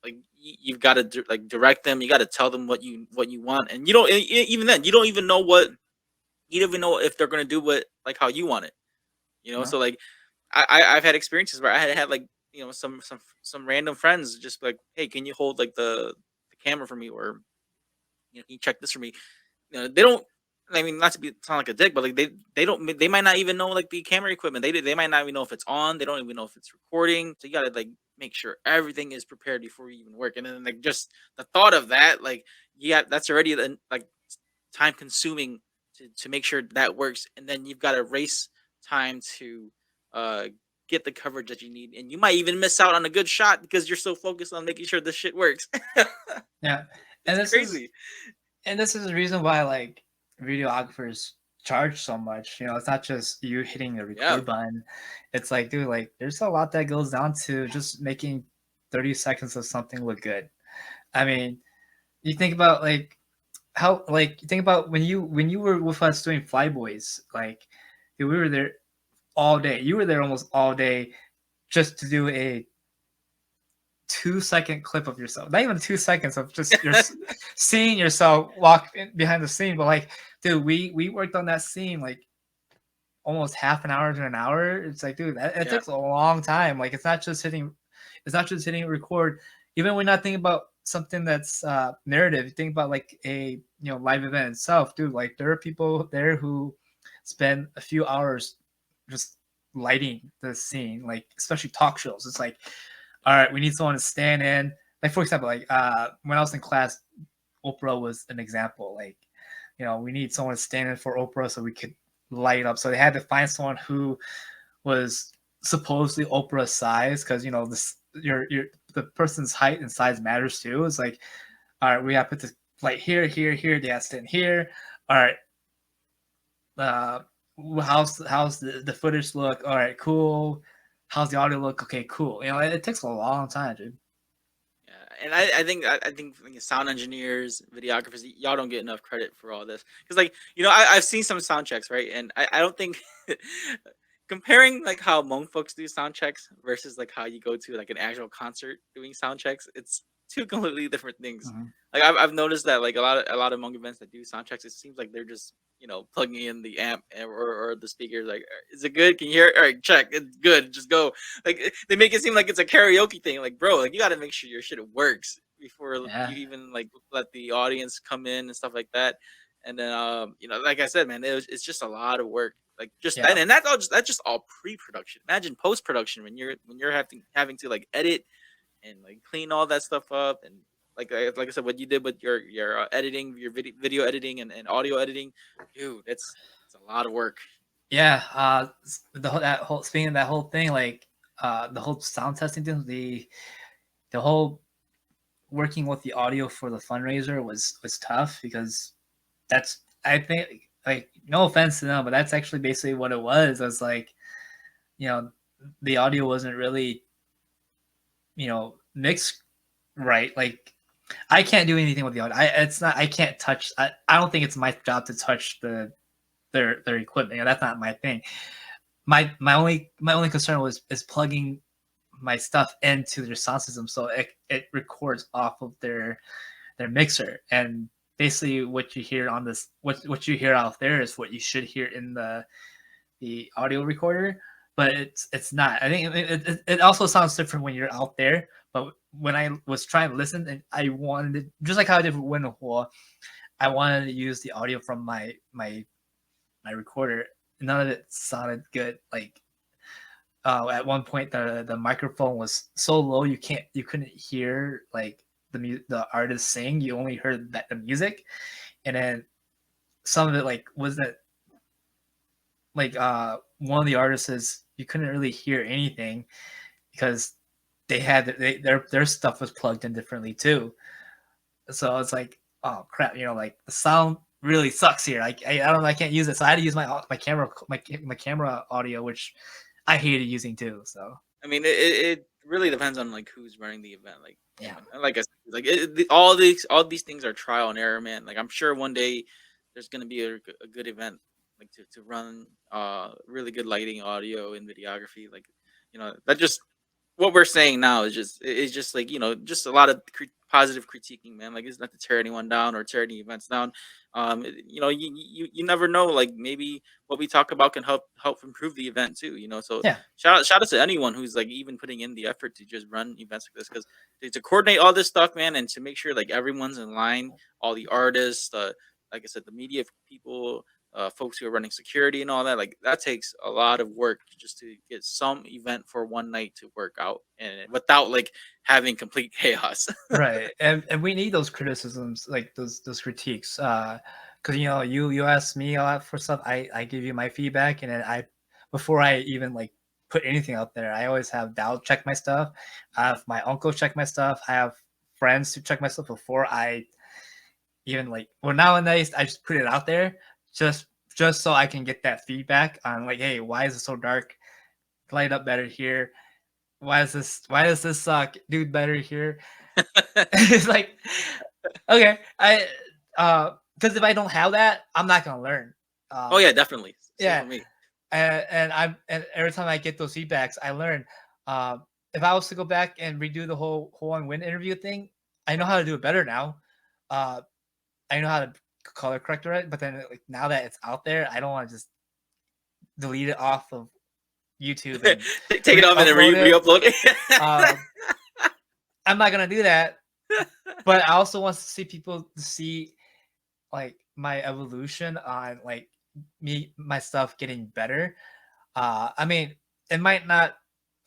Like you've got to like direct them. You got to tell them what you want, and you don't even then you don't even know what you don't even know if they're gonna do what like how you want it. No. So like I've had experiences where I had like some random friends just like, hey, can you hold like the camera for me, or can you check this for me? They don't. I mean, not to sound like a dick, but like they don't. They might not even know like the camera equipment. They might not even know if it's on. They don't even know if it's recording. So you gotta like make sure everything is prepared before you even work. And then like just the thought of that, like yeah, that's already like time consuming to make sure that works. And then you've got to race time to uh get the coverage that you need, and you might even miss out on a good shot because you're so focused on making sure this shit works. Yeah, and It's crazy. this is the reason why like videographers charge so much. It's not just you hitting the record Yeah. button. It's like, dude, like there's a lot that goes down to just making 30 seconds of something look good. I mean, you think about like how like you think about when you were with us doing Flyboys, like dude, we were there all day. You were there almost all day just to do a 2-second clip of yourself. Not even 2 seconds of just your seeing yourself walk behind the scene. But like, dude, we worked on that scene like almost half an hour to an hour. It's like, dude, it takes a long time. Like, it's not just hitting. it's not just hitting record. Even when not thinking about something that's narrative, you think about like a live event itself, dude. Like there are people there who spend a few hours just lighting the scene, like especially talk shows. It's like, all right, we need someone to stand in. Like for example, like when I was in class, Oprah was an example. Like, we need someone to stand in for Oprah so we could light up. So they had to find someone who was supposedly Oprah size, because this the person's height and size matters too. It's like, all right, we have to put this light here, here, here. They have to stand here. All right. How's the footage look? All right, cool. How's the audio look? Okay, cool. It takes a long time, dude. Yeah, and I think like, sound engineers, videographers, y'all don't get enough credit for all this because, like, I've seen some sound checks, right? And I don't think comparing like how Hmong folks do sound checks versus like how you go to like an actual concert doing sound checks, it's two completely different things. Mhm. Like I've noticed that like a lot of Hmong events that do sound checks, it seems like they're just plugging in the amp or the speakers. Like, is it good? Can you hear it? All right, check. It's good. Just go. Like they make it seem like it's a karaoke thing. Like, bro, like you got to make sure your shit works before Yeah. you even like let the audience come in and stuff like that. And then like I said, man, it's just a lot of work. Like just Yeah. and that's just all pre-production. Imagine post-production when you're having to like edit and like clean all that stuff up, and like I said, what you did with your editing, your video editing and audio editing, dude, it's a lot of work. Yeah, that whole speaking of that whole thing, like the whole sound testing thing, the whole working with the audio for the fundraiser was tough, because that's, I think, like, no offense to them, but that's actually basically what it was. It was like, the audio wasn't really mixed right. Like, I can't do anything with the audio. I can't touch. I don't think it's my job to touch their equipment. That's not my thing. My only concern is plugging my stuff into their sound system, so it records off of their mixer, and basically what you hear on this, what you hear out there is what you should hear in the audio recorder, but it's not. I think it also sounds different when you're out there, but when I was trying to listen, and I wanted, just like how I did with Huab, I wanted to use the audio from my recorder. None of it sounded good. Like at one point, the microphone was so low you couldn't hear like the artist sing. You only heard the music, and then some of it like wasn't like one of the artists is, you couldn't really hear anything because they had their stuff was plugged in differently too. So it's like, oh crap, like the sound really sucks here. I don't know, I can't use it. So I had to use my camera audio, which I hated using too. So I mean, it really depends on like who's running the event. Like, yeah. and like I said, like all these things are trial and error, man. Like I'm sure one day there's gonna be a good event like to run really good lighting, audio, and videography. Like, that just what we're saying now is just like just a lot of positive critiquing, man. Like it's not to tear anyone down or tear any events down. You never know. Like maybe what we talk about can help improve the event too. So Yeah. shout out to anyone who's like even putting in the effort to just run events like this, because to coordinate all this stuff, man, and to make sure like everyone's in line, all the artists, like I said, the media people, folks who are running security and all that, like that takes a lot of work just to get some event for one night to work out and without like having complete chaos. Right. And we need those criticisms, like those critiques, because you ask me a lot for stuff, I give you my feedback, and then before I even like put anything out there, I always have Dal check my stuff. I have my uncle check my stuff. I have friends who check my stuff before I even like, well, nowadays I just put it out there, just so I can get that feedback on like, hey, why is it so dark? Light up better here. Why does this suck? Do better here. It's like, okay, because if I don't have that, I'm not gonna learn. Oh yeah, definitely. Same Yeah, for me. and every time I get those feedbacks, I learn. If I was to go back and redo the whole on win interview thing, I know how to do it better now. I know how to color correct it, but then like now that it's out there, I don't want to just delete it off of YouTube and Take it off and then re-upload it. re-upload it. I'm not gonna do that. But I also want to see people to see like my evolution on like my stuff getting better. I mean, it might not.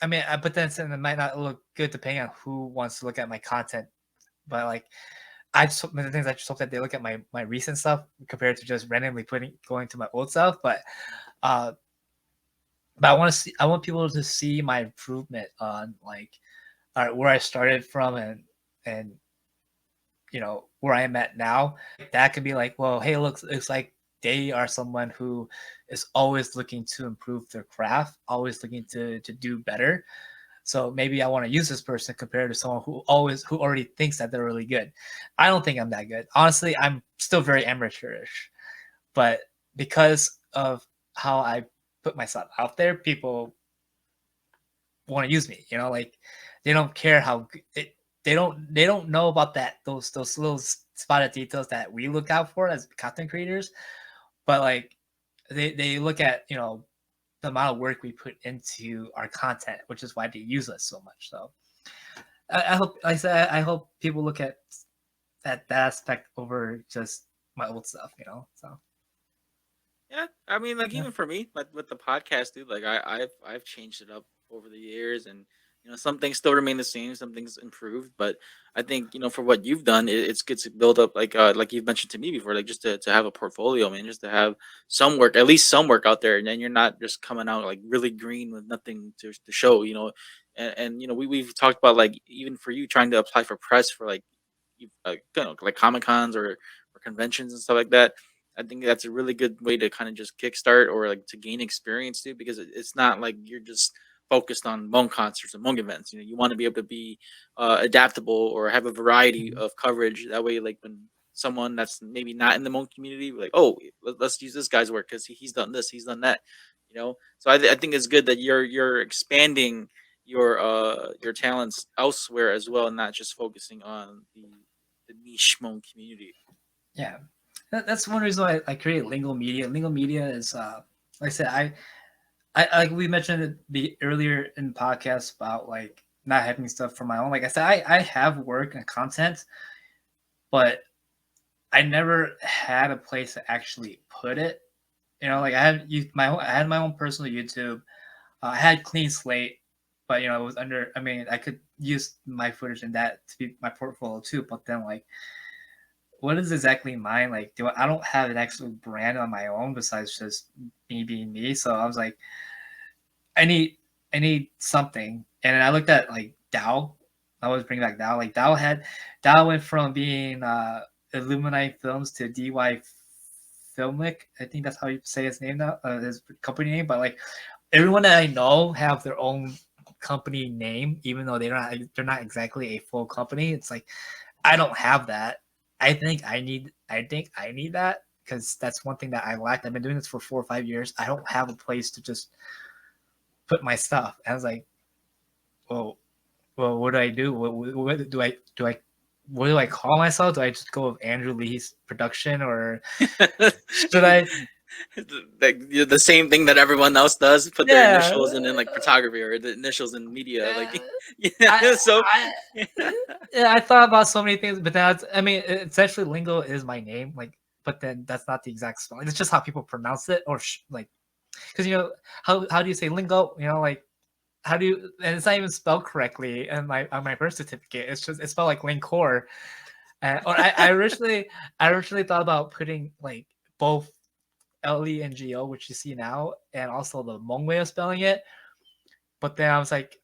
I mean, but then it might not look good depending on who wants to look at my content. But like, the things I just hope that they look at my recent stuff compared to just randomly going to my old stuff. But I want people to see my improvement on like, all right, where I started from and you know where I am at now. That could be like, well, hey, looks like they are someone who is always looking to improve their craft, always looking to do better. So maybe I want to use this person compared to someone who already thinks that they're really good. I don't think I'm that good. Honestly, I'm still very amateurish. But because of how I put myself out there, people want to use me. You know, like they don't care how they don't know about those little spotted details that we look out for as content creators. But like they look at, you know, the amount of work we put into our content, which is why they use us so much. So I hope, like I said, I hope people look at that aspect over just my old stuff, you know. So Yeah, I mean, like Yeah. even for me, like with the podcast, dude, like I've changed it up over the years, and some things still remain the same, some things improved, but I think for what you've done, it's good to build up like you've mentioned to me before, like just to have a portfolio, man, just to have some work, at least some work out there, and then you're not just coming out like really green with nothing to show, and we've talked about like even for you trying to apply for press for like like Comic Cons or conventions and stuff like that. I think that's a really good way to kind of just kickstart or like to gain experience too, because it's not like you're just focused on Hmong concerts and Hmong events. You want to be able to be adaptable or have a variety of coverage. That way, like when someone that's maybe not in the Hmong community, like, oh, let's use this guy's work because he's done this, he's done that. So I think it's good that you're expanding your talents elsewhere as well, not just focusing on the niche Hmong community. yeah, that's one reason why I created Lingo Media. Lingo Media is like I said, I like we mentioned earlier in the podcast about like not having stuff for my own. Like I said, I have work and content, but I never had a place to actually put it. You know, like I had my own personal YouTube. I had Clean Slate, but it was under. I mean, I could use my footage in that to be my portfolio too. But then, like, what is exactly mine? Like, I don't have an actual brand on my own besides just me being me. So I was like, I need something. And then I looked at like Dow. I always bring back Dow. Like Dow went from being Illuminati Films to DY Filmic. I think that's how you say his name now, his company name. But like everyone that I know have their own company name, even though they're not exactly a full company. It's like I don't have that. I think I need that because that's one thing that I lacked. I've been doing this for 4 or 5 years. I don't have a place to just put my stuff. And I was like, well, what do I do? What do I call myself? Do I just go with Andrew Lee's production, or should I? Like the same thing that everyone else does, put their Yeah. initials and then like photography or the initials in media, like I, so. yeah, I thought about so many things, but that's, I mean, essentially Lingo is my name, like, but then that's not the exact spelling. It's just how people pronounce it, or like, because how do you say Lingo? Like how do you? And it's not even spelled correctly. And on my birth certificate, it's spelled like Lincor. Or I originally thought about putting like both Lengo, which you see now, and also the Hmong way of spelling it. But then I was like,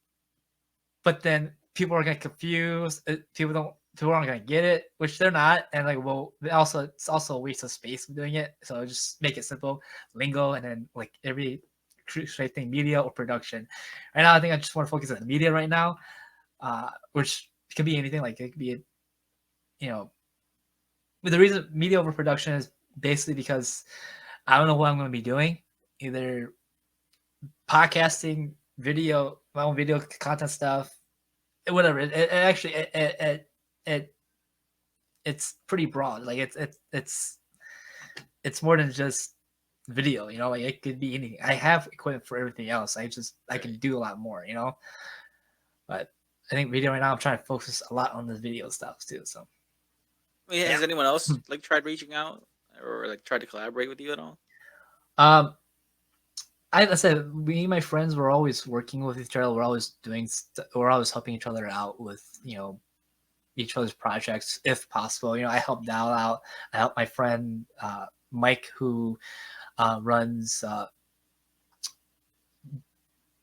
but then people are gonna confuse. People aren't gonna get it, which they're not. And like, well, it's also a waste of space of doing it. So just make it simple, Lingo, and then like every straight thing, media or production. Right now, I think I just want to focus on the media right now, which could be anything. Like it could be, but the reason media over production is basically because I don't know what I'm going to be doing, either podcasting, my own video content stuff, whatever. It actually it's pretty broad. Like it's more than just video. You know, like it could be anything. I have equipment for everything else. I can do a lot more. You know, but I think video right now I'm trying to focus a lot on the video stuff too. So Has anyone else Hmm. like tried reaching out or like tried to collaborate with you at all? um. I said, me and my friends were always working with each other. We're always we're always helping each other out with, you know, each other's projects if possible. You know, I helped Dal out. I helped my friend Mike, who runs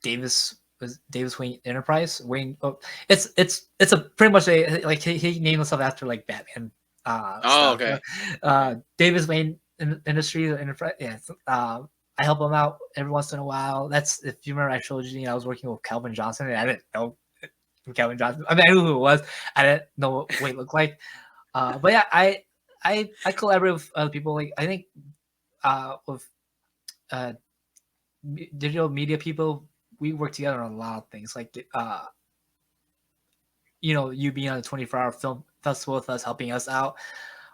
Davis Wayne Enterprise. Wayne, oh, it's a pretty much a like he named himself after like Batman Oh, stuff. okay. Davis Wayne Industries Enterprise. Yeah, I help him out every once in a while. That's if you remember, I showed you, I was working with Calvin Johnson, and I didn't know who Calvin Johnson. I mean, I knew who it was. I didn't know what he looked like. But yeah, I collaborate with other people. Like I think with uh, digital media people, we work together on a lot of things. Like you know, you being on the 24-hour film festival with us, helping us out.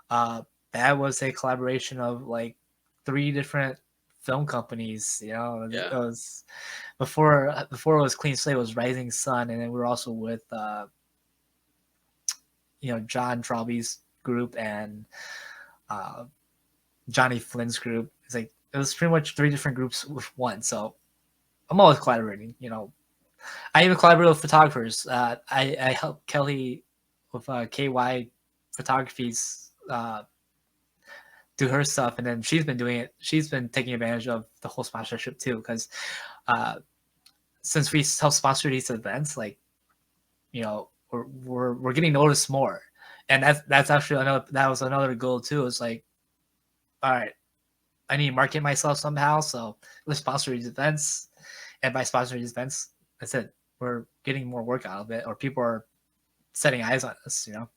That was a collaboration of like 3 different film companies. You know, it was before it was Clean Slate, it was Rising Sun, and then we were also with you know, John Trauby's group and Johnny Flynn's group. It's like it was pretty much 3 different groups with one. So I'm always collaborating. You know, I even collaborate with photographers. I help Kelly with KY Photography's do her stuff, and then she's been doing it. She's been taking advantage of the whole sponsorship too, because since we self-sponsor these events, like, you know, we're getting noticed more, and that's actually that was another goal too. It's like, all right, I need to market myself somehow, so let's sponsor these events, and by sponsoring these events, I said we're getting more work out of it, or people are setting eyes on us. You know,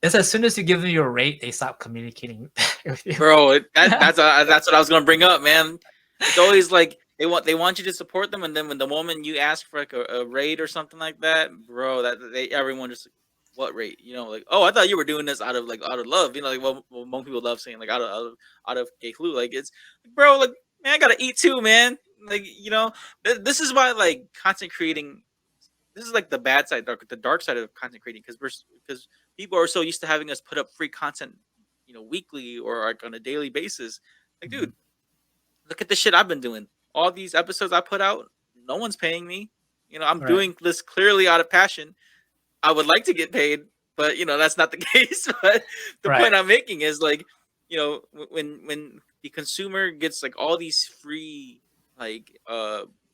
it's as soon as you give them your rate, they stop communicating with you. Bro, that's what I was gonna bring up, man. It's always like they want you to support them, and then when the moment you ask for like a rate or something like that, bro, everyone just like, what rate? You know, like, oh, I thought you were doing this out of love. You know, like what most people love saying, like out of gay flu. Like it's bro, like man, I gotta eat too, man. Like, you know, this is why like content creating. This is like the bad side, the dark side of content creating, because people are so used to having us put up free content, you know, weekly or like on a daily basis. Like, dude, look at the shit I've been doing. All these episodes I put out, no one's paying me. You know, I'm Right. doing this clearly out of passion. I would like to get paid, but you know, that's not the case. But the Right. point I'm making is like, you know, when the consumer gets like all these free, like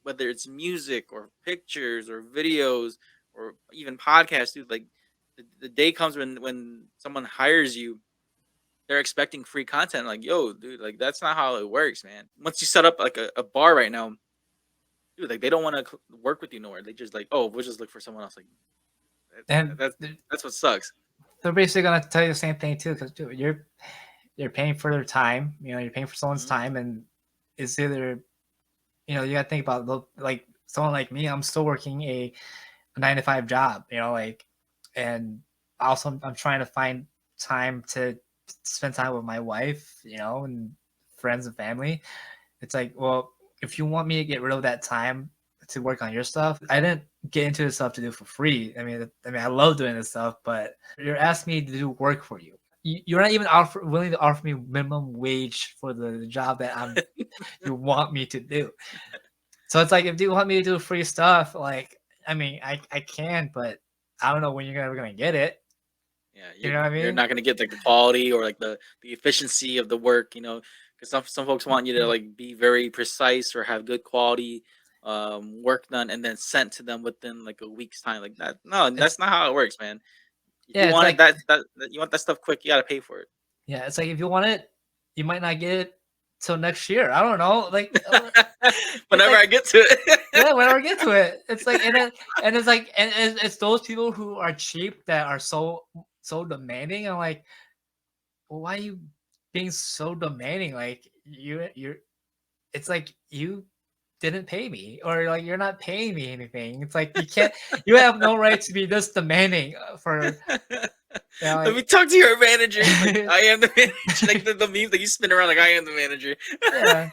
whether it's music or pictures or videos or even podcasts, dude, like the day comes when someone hires you, they're expecting free content. Like, yo, dude, like that's not how it works, man. Once you set up like a bar right now, dude, like they don't want to work with you nowhere. They just like, oh, we'll just look for someone else. Like And that's what sucks. they're basically gonna tell you the same thing too, because you're paying for their time. You know, you're paying for someone's time, and it's either, you know, you gotta think about like someone like me. I'm still working a 9 to 5 job. You know, like, and also I'm trying to find time to spend time with my wife. You know, and friends and family. It's like, well, if you want me to get rid of that time to work on your stuff, I didn't get into this stuff to do for free. I mean, I love doing this stuff, but you're asking me to do work for you. You're not even willing to offer me minimum wage for the job that you want me to do. So it's like, if you want me to do free stuff, like, I mean, I can, but I don't know when you're ever gonna get it. Yeah, You know what I you're mean? not gonna get like the quality or like the efficiency of the work, you know, because some folks want you to like be very precise or have good quality work done and then sent to them within like a week's time. Like that, no, that's not how it works, man. If you Yeah, it's want it like, you want that stuff quick, you gotta pay for it. yeah, it's like, if you want it, you might not get it till next year. I don't know, like. Whenever like, I get to it. Yeah, whenever I get to it, it's like, and it's like, and it's those people who are cheap that are so demanding. I'm like, well, why are you being so demanding? Like, it's like you didn't pay me, or like you're not paying me anything. It's like you have no right to be this demanding for Yeah, Let me like, talk to your manager. He's like, I am the manager. Like the meme that you spin around like I am the manager. yeah,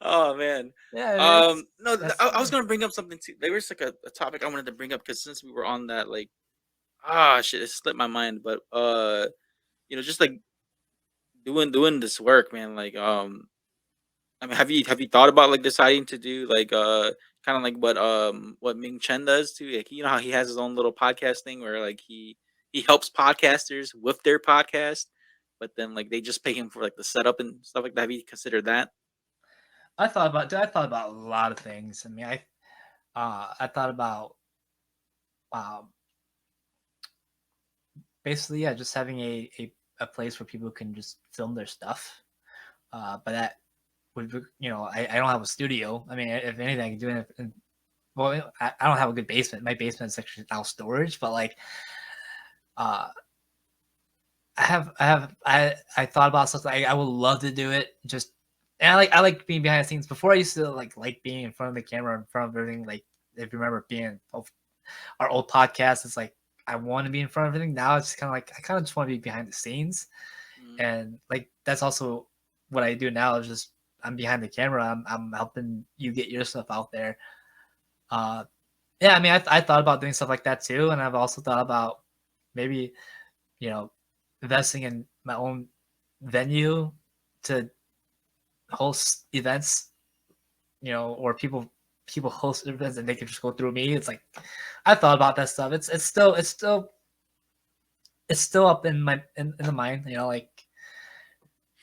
Oh man. yeah. No, That's I was gonna bring up something too. There was like a topic I wanted to bring up because since we were on that, like, ah, shit, it slipped my mind. But just like doing this work, man. Like, I mean, have you thought about like deciding to do like kind of like what Ming Chen does too? Like, you know how he has his own little podcast thing where like he helps podcasters with their podcast, but then like they just pay him for like the setup and stuff like that. Have you considered that? I thought about a lot of things. I mean, I thought about um, basically, yeah, just having a place where people can just film their stuff. But that would I don't have a studio. I mean, if anything, I can do it. Well, I don't have a good basement. My basement is actually now storage, but like uh I thought about stuff like I would love to do it. Just and I like being behind the scenes. Before I used to like being in front of the camera, in front of everything. Like if you remember being our old podcast, it's like I want to be in front of everything. Now it's kind of like I kind of just want to be behind the scenes, Mm. and like that's also what I do now. Is just I'm behind the camera. I'm helping you get your stuff out there. Uh, yeah, I mean I thought about doing stuff like that too, and I've also thought about maybe you know investing in my own venue to host events, or people host events and they can just go through me. It's like I thought about that stuff. It's still up in my in the mind, like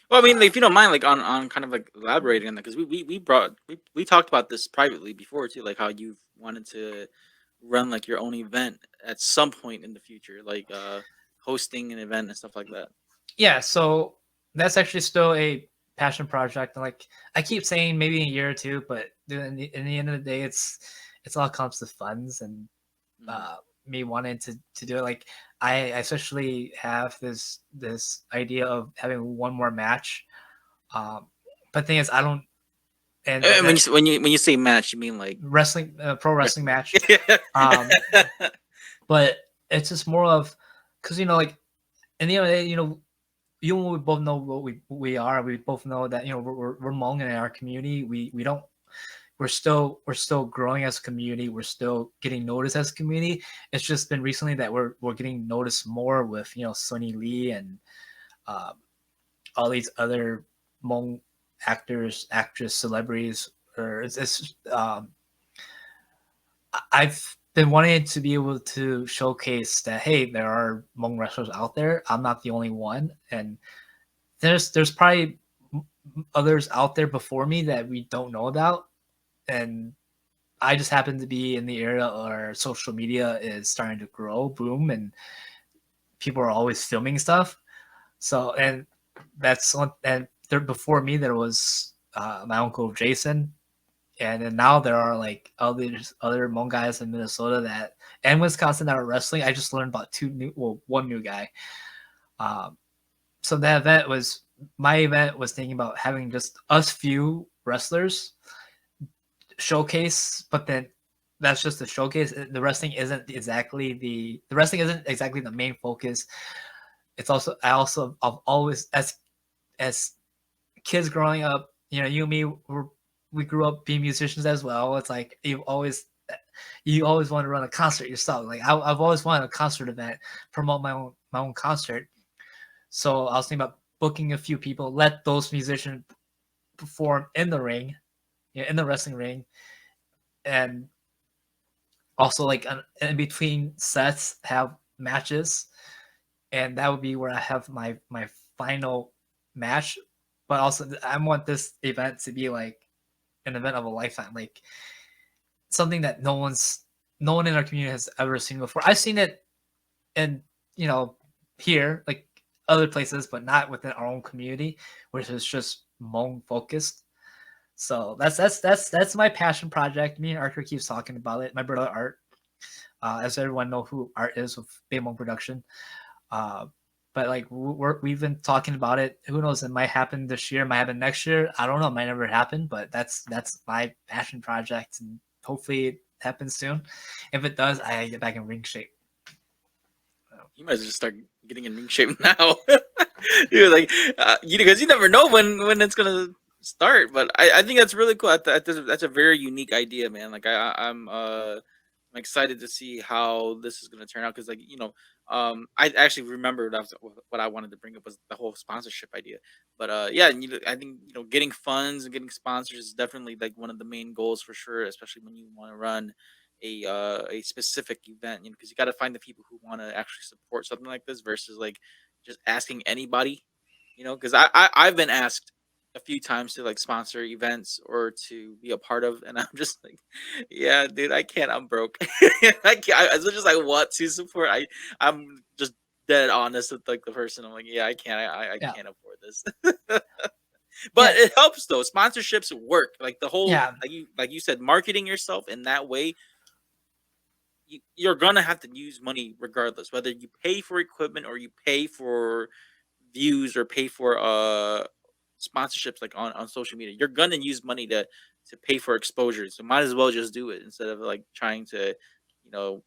Well, I mean, like, if you don't mind, like on kind of like elaborating on that, because we talked about this privately before too, like how you've wanted to run like your own event at some point in the future, like hosting an event and stuff like that. yeah. So that's actually still a passion project. Like I keep saying, maybe in a year or two, but in the end of the day, it's all comes to funds and Mhm. me wanting to do it. Like I especially have this idea of having one more match. But the thing is, I don't. And And that when you say match, you mean like wrestling, pro wrestling wrestling? match. Um, but it's just more of because like in the end of the day, you and we both know what we are. We both know that we're Hmong in our community. We don't. We're still growing as a community. We're still getting noticed as a community. It's just been recently that we're getting noticed more with Sonny Lee and uh, all these other Hmong actors, actress, celebrities. Or I've been wanting to be able to showcase that hey, there are Hmong wrestlers out there. I'm not the only one, and there's probably others out there before me that we don't know about, and I just happen to be in the area where social media is starting to grow, boom, and people are always filming stuff. So, and that's one. And there before me, there was my uncle Jason, and then now there are like other Hmong guys in Minnesota that and Wisconsin that are wrestling. I just learned about one new guy. Um, so that event was my event was thinking about having just us few wrestlers showcase, but then that's just a showcase. The wrestling isn't exactly the main focus. It's also I've always as kids growing up, you and me we grew up being musicians as well. It's like you always want to run a concert yourself. Like I've always wanted a concert event, promote my own concert. So I was thinking about booking a few people, let those musicians perform in the ring, in the wrestling ring, and also like in between sets have matches, and that would be where I have my final match. But also I want this event to be like an event of a lifetime, like something that no one in our community has ever seen before. I've seen it in here, like other places, but not within our own community, which is just Hmong focused. So that's my passion project. Me and Arthur keeps talking about it. My brother Art, as everyone know who Art is with Bay Hmong Production. Uh, but like we've been talking about it. Who knows? It might happen this year. It might happen next year. I don't know. It might never happen. But that's my passion project, and hopefully it happens soon. If it does, I get back in ring shape. You might as well just start getting in ring shape now. You're like, because you never know when it's gonna start. But I think that's really cool. That's a very unique idea, man. Like I'm excited to see how this is gonna turn out because I actually remember what I wanted to bring up was the whole sponsorship idea. But yeah, and I think getting funds and getting sponsors is definitely like one of the main goals for sure, especially when you want to run a specific event, because you got to find the people who want to actually support something like this versus like just asking anybody, because I've been asked a few times to like sponsor events or to be a part of, and I'm just like, yeah, dude, I can't. I'm broke. I can't. As much as I want to support, I'm just dead honest with like the person. I'm like, yeah, I can't. I Yeah. can't afford this. But Yeah. it helps though. Sponsorships work. Like the whole, Yeah. like you said, marketing yourself in that way. You're gonna have to use money regardless, whether you pay for equipment or you pay for views or pay for sponsorships like on social media. You're gonna use money to pay for exposure. So might as well just do it instead of like trying to, you know,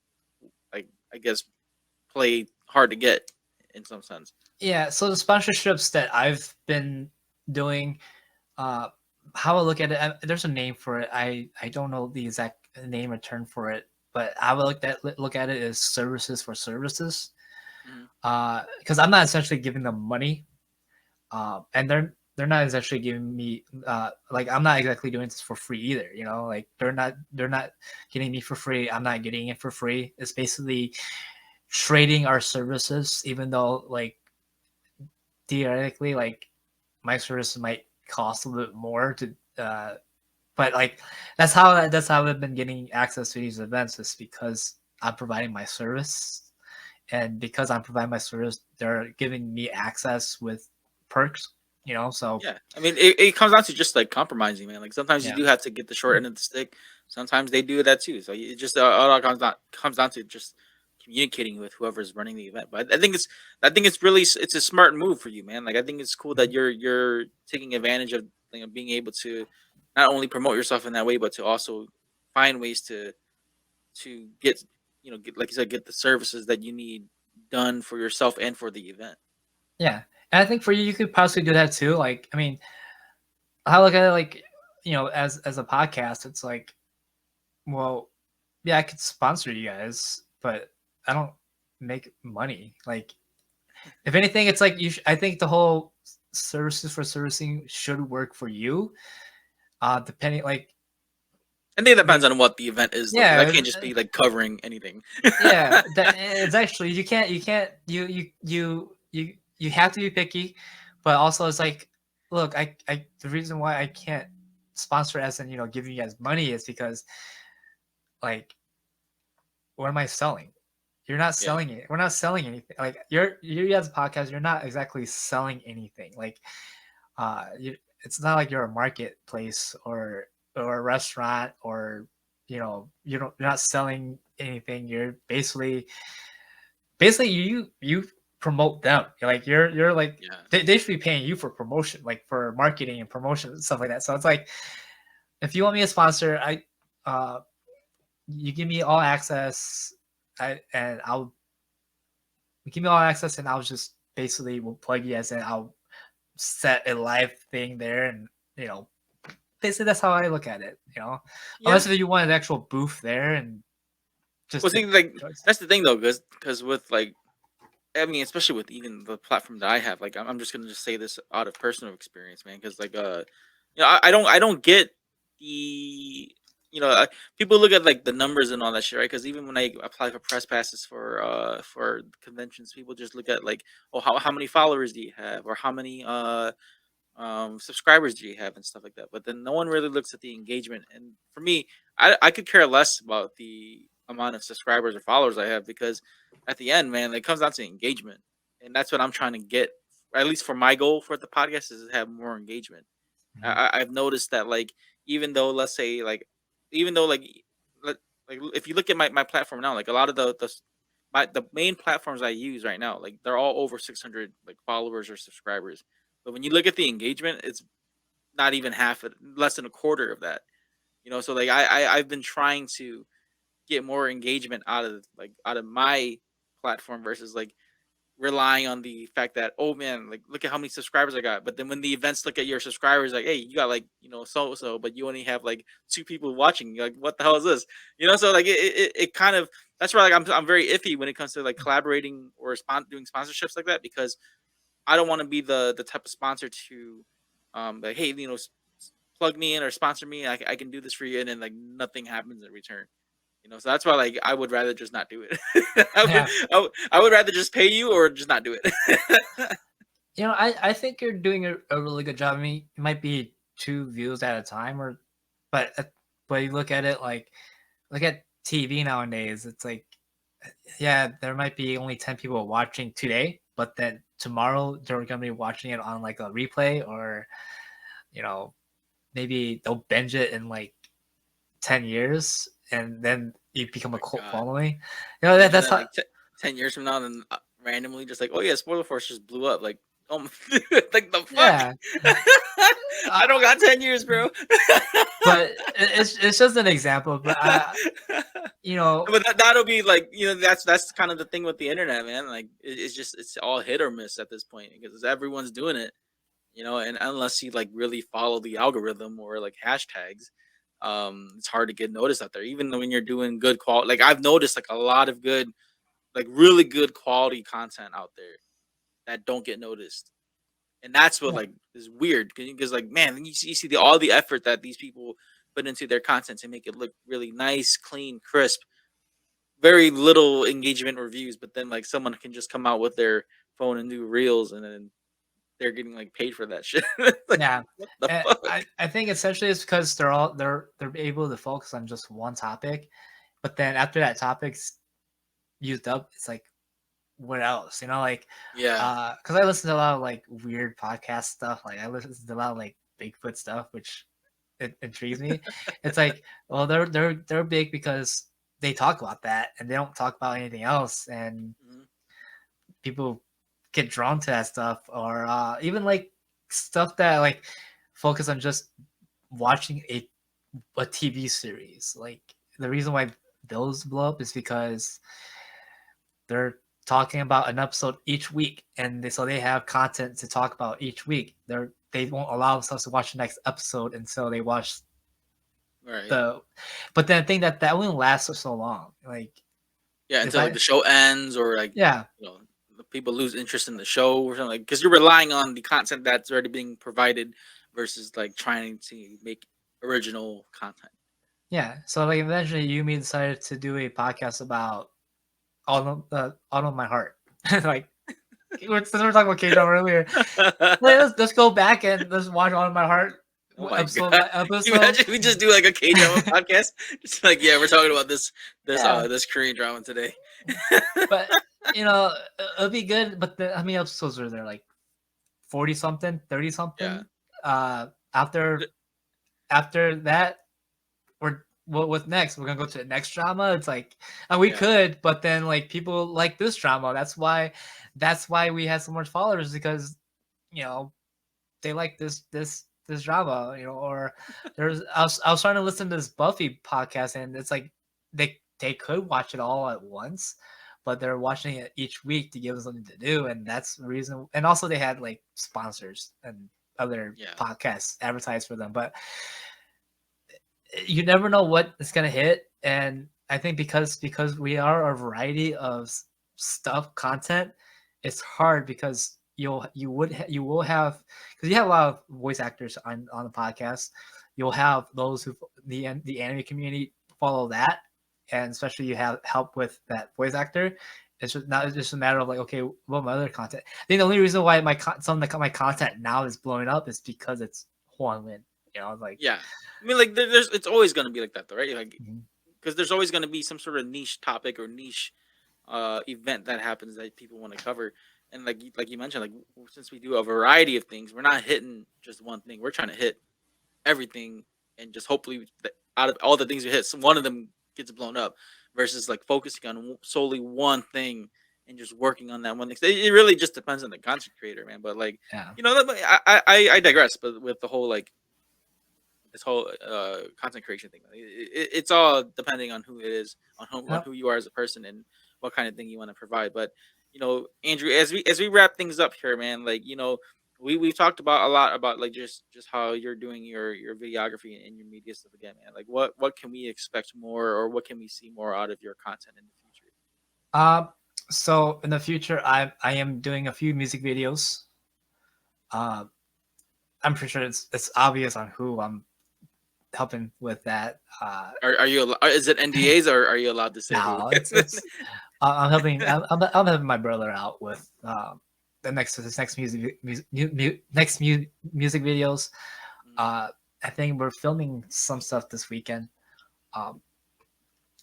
like I guess play hard to get in some sense. Yeah, so the sponsorships that I've been doing, uh, how I look at it, there's a name for it. I don't know the exact name or term for it, but how I look at it is services for services. Mhm. Because I'm not essentially giving them money, and they're not essentially giving me like I'm not exactly doing this for free either. Like they're not getting me for free. I'm not getting it for free. It's basically trading our services, even though like theoretically like my service might cost a little bit more to but like that's how I've been getting access to these events, is because I'm providing my service, and because I'm providing my service they're giving me access with perks, so Yeah, I mean, it comes down to just like compromising, man. Like sometimes you yeah. do have to get the short end of the stick. Sometimes they do that too. So it just all comes down to just communicating with whoever's running the event. But I think it's really it's a smart move for you, man. Like I think it's cool that you're taking advantage of being able to not only promote yourself in that way, but to also find ways to get get, like you said, get the services that you need done for yourself and for the event. Yeah, and I think for you, you could possibly do that too. Like, I mean, I look at it like, as a podcast, it's like, well, yeah, I could sponsor you guys, but I don't make money. Like, if anything, it's like I think the whole services for servicing should work for you. Depending, like, I think it I mean, depends on what the event is, though, because I yeah, can't just be like covering anything. yeah. It's actually you have to be picky, but also it's like, look, the reason why I can't sponsor as in giving you guys money is because like what am I selling? You're not Yeah, selling it. We're not selling anything. Like you as a podcast, you're not exactly selling anything. Like it's not like you're a marketplace or a restaurant, or you're not selling anything. You're basically you promote them. Like you're like yeah, they should be paying you for promotion, like for marketing and promotion and stuff like that. So it's like, if you want me to sponsor, uh you give me all access, and I'll give me all access, and I'll just basically will plug you as in. I'll set a live thing there, and you know basically that's how I look at it. yeah. Unless if you want an actual booth there and Well, just see, like choice. that's the thing though, because with like, I mean, especially with even the platform that I have, like I'm just gonna just say this out of personal experience, man, because like I don't get the people look at like the numbers and all that shit, right? Because even when I apply for press passes for conventions, people just look at like, oh, how many followers do you have, or how many subscribers do you have and stuff like that. But then no one really looks at the engagement. And for me, I could care less about the amount of subscribers or followers I have, because at the end, man, it comes down to engagement, and that's what I'm trying to get. At least for my goal for the podcast is to have more engagement. Mhm. I've noticed that like even though let's say like even though like if you look at my platform now, like a lot of the main platforms I use right now, like they're all over 600 like followers or subscribers. But when you look at the engagement, it's not even half it, less than a quarter of that. So like I've been trying to get more engagement out of my platform versus like relying on the fact that, oh man, like look at how many subscribers I got. But then when the events look at your subscribers, like, hey, you got like, so, but you only have like 2 people watching. You're like, what the hell is this? So like it kind of, that's why like I'm very iffy when it comes to like collaborating or doing sponsorships like that, because I don't want to be the type of sponsor to like, hey, plug me in or sponsor me. I can do this for you, and then like nothing happens in return. So that's why like I would rather just not do it. Yeah. I would rather just pay you or just not do it. I think you're doing a really good job. I mean, it might be 2 views at a time, but you look at it like, look at TV nowadays. It's like, yeah, there might be only 10 people watching today, but then tomorrow they're gonna be watching it on like a replay, or maybe they'll binge it in like 10 years, and then you become a cult God. following. And That's then, how. like 10 years from now, then randomly just like, oh yeah, Spoiler Force just blew up. Like, oh, like the fuck. Yeah. I don't got 10 years, bro. But it's just an example. But But that'll be like, that's kind of the thing with the internet, man. Like it's all hit or miss at this point, because everyone's doing it, and unless you like really follow the algorithm or like hashtags, it's hard to get noticed out there, even though when you're doing good quality. Like I've noticed like a lot of good, like really good quality content out there that don't get noticed. And that's what like is weird, because like, man, you see all the effort that these people put into their content to make it look really nice, clean, crisp, very little engagement or views, but then like someone can just come out with their phone and do reels, and then they're getting like paid for that shit. Like, Yeah, what the fuck? I think essentially it's because they're able to focus on just one topic, but then after that topic's used up, it's like, what else? Like, Yeah. because I listen to a lot of like weird podcast stuff. Like I listen to a lot of like Bigfoot stuff, which it intrigues me. It's like, well, they're big because they talk about that, and they don't talk about anything else, and Mhm. people get drawn to that stuff, or even like stuff that like focus on just watching a TV series. Like the reason why those blow up is because they're talking about an episode each week, and so they have content to talk about each week. They won't allow themselves to watch the next episode until they watch Right. the. But then I think that won't last for so long. Like, Yeah, if until like I the show ends, or like, yeah the people lose interest in the show or something, like, because you're relying on the content that's already being provided versus like trying to make original content. yeah. So like eventually, Yumi decided to do a podcast about all of my heart. Like since we were talking about K drama earlier, let's go back and let's watch all of my heart Oh my episode god! by Can you episode. imagine we just do like a K drama podcast? Just like, yeah, we're talking about this Yeah. this Korean drama today. But it'll be good. But how many episodes are there? Like 40 something, 30 something. Yeah. After that, what's next? We're gonna go to the next drama. It's like, and we Yeah. could, but then like people like this drama. That's why we had so much followers, because they like this drama. Or I was trying to listen to this Buffy podcast, and it's like they could watch it all at once, but they're watching it each week to give them something to do, and that's the reason. And also they had like sponsors and other Yeah. podcasts advertised for them, but you never know what is gonna hit. And I think because we are a variety of content, it's hard because you will have, because you have a lot of voice actors on the podcast. You'll have those who the anime community follow that, and especially you have help with that voice actor. It's just a matter of like, okay, what my other content. I think the only reason why some of my content now is blowing up is because it's Huan Lin. Like, Yeah. I mean, like there's it's always gonna be like that, though, right? Like, Mhm. because there's always gonna be some sort of niche topic or niche event that happens that people want to cover. And like you mentioned, like since we do a variety of things, we're not hitting just one thing. We're trying to hit everything, and just hopefully out of all the things we hit, one of them gets blown up. Versus like focusing on solely one thing and just working on that one thing. It really just depends on the content creator, man. But like, Yeah. I digress. But with the whole like this whole content creation thing, it's all depending on who it is, on who you are as a person, and what kind of thing you want to provide. But Andrew, as we wrap things up here, man, like we've talked about a lot about like just how you're doing your videography and your media stuff again, man. Like what can we expect more, or what can we see more out of your content in the future? So in the future, I am doing a few music videos. I'm pretty sure it's obvious on who I'm helping with that. Are you is it NDAs, or are you allowed to say who? No, it's I'm helping I'm helping my brother out with his next music videos. I think we're filming some stuff this weekend.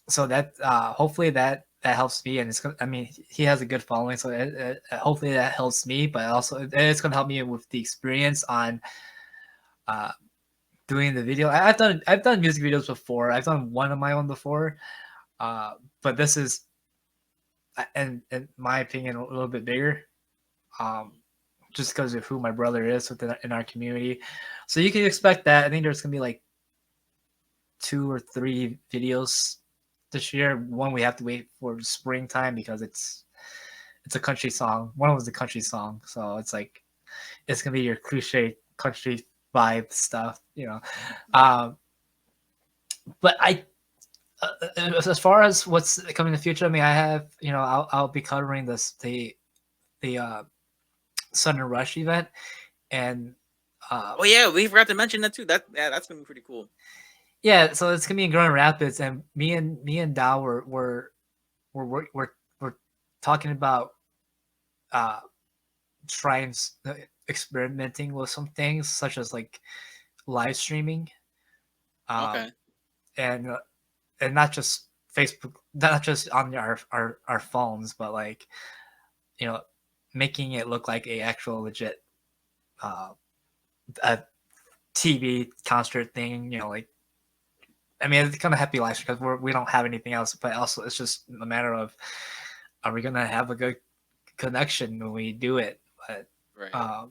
So that hopefully that helps me, and I mean, he has a good following, so hopefully that helps me, but also it's gonna help me with the experience on doing the video. I've done music videos before. I've done one of my own before, but this is, in my opinion, a little bit bigger, just because of who my brother is in our community. So you can expect that. I think there's gonna be like 2 or 3 videos this year. One we have to wait for springtime because it's a country song. One was a country song, so it's like it's gonna be your cliche country vibe stuff, But as far as what's coming in the future, I mean, I have, I'll be covering the Sudden Rush event, and oh yeah, we forgot to mention that too. That's gonna be pretty cool. Yeah, so it's gonna be in Grand Rapids, and me and Dow we're talking about trying experimenting with some things such as like live streaming, Okay. and not just Facebook, not just on our phones, but like making it look like a actual legit a TV concert thing, like. I mean, it's kind of happy life because we don't have anything else, but also it's just a matter of, are we gonna have a good connection when we do it? But Right.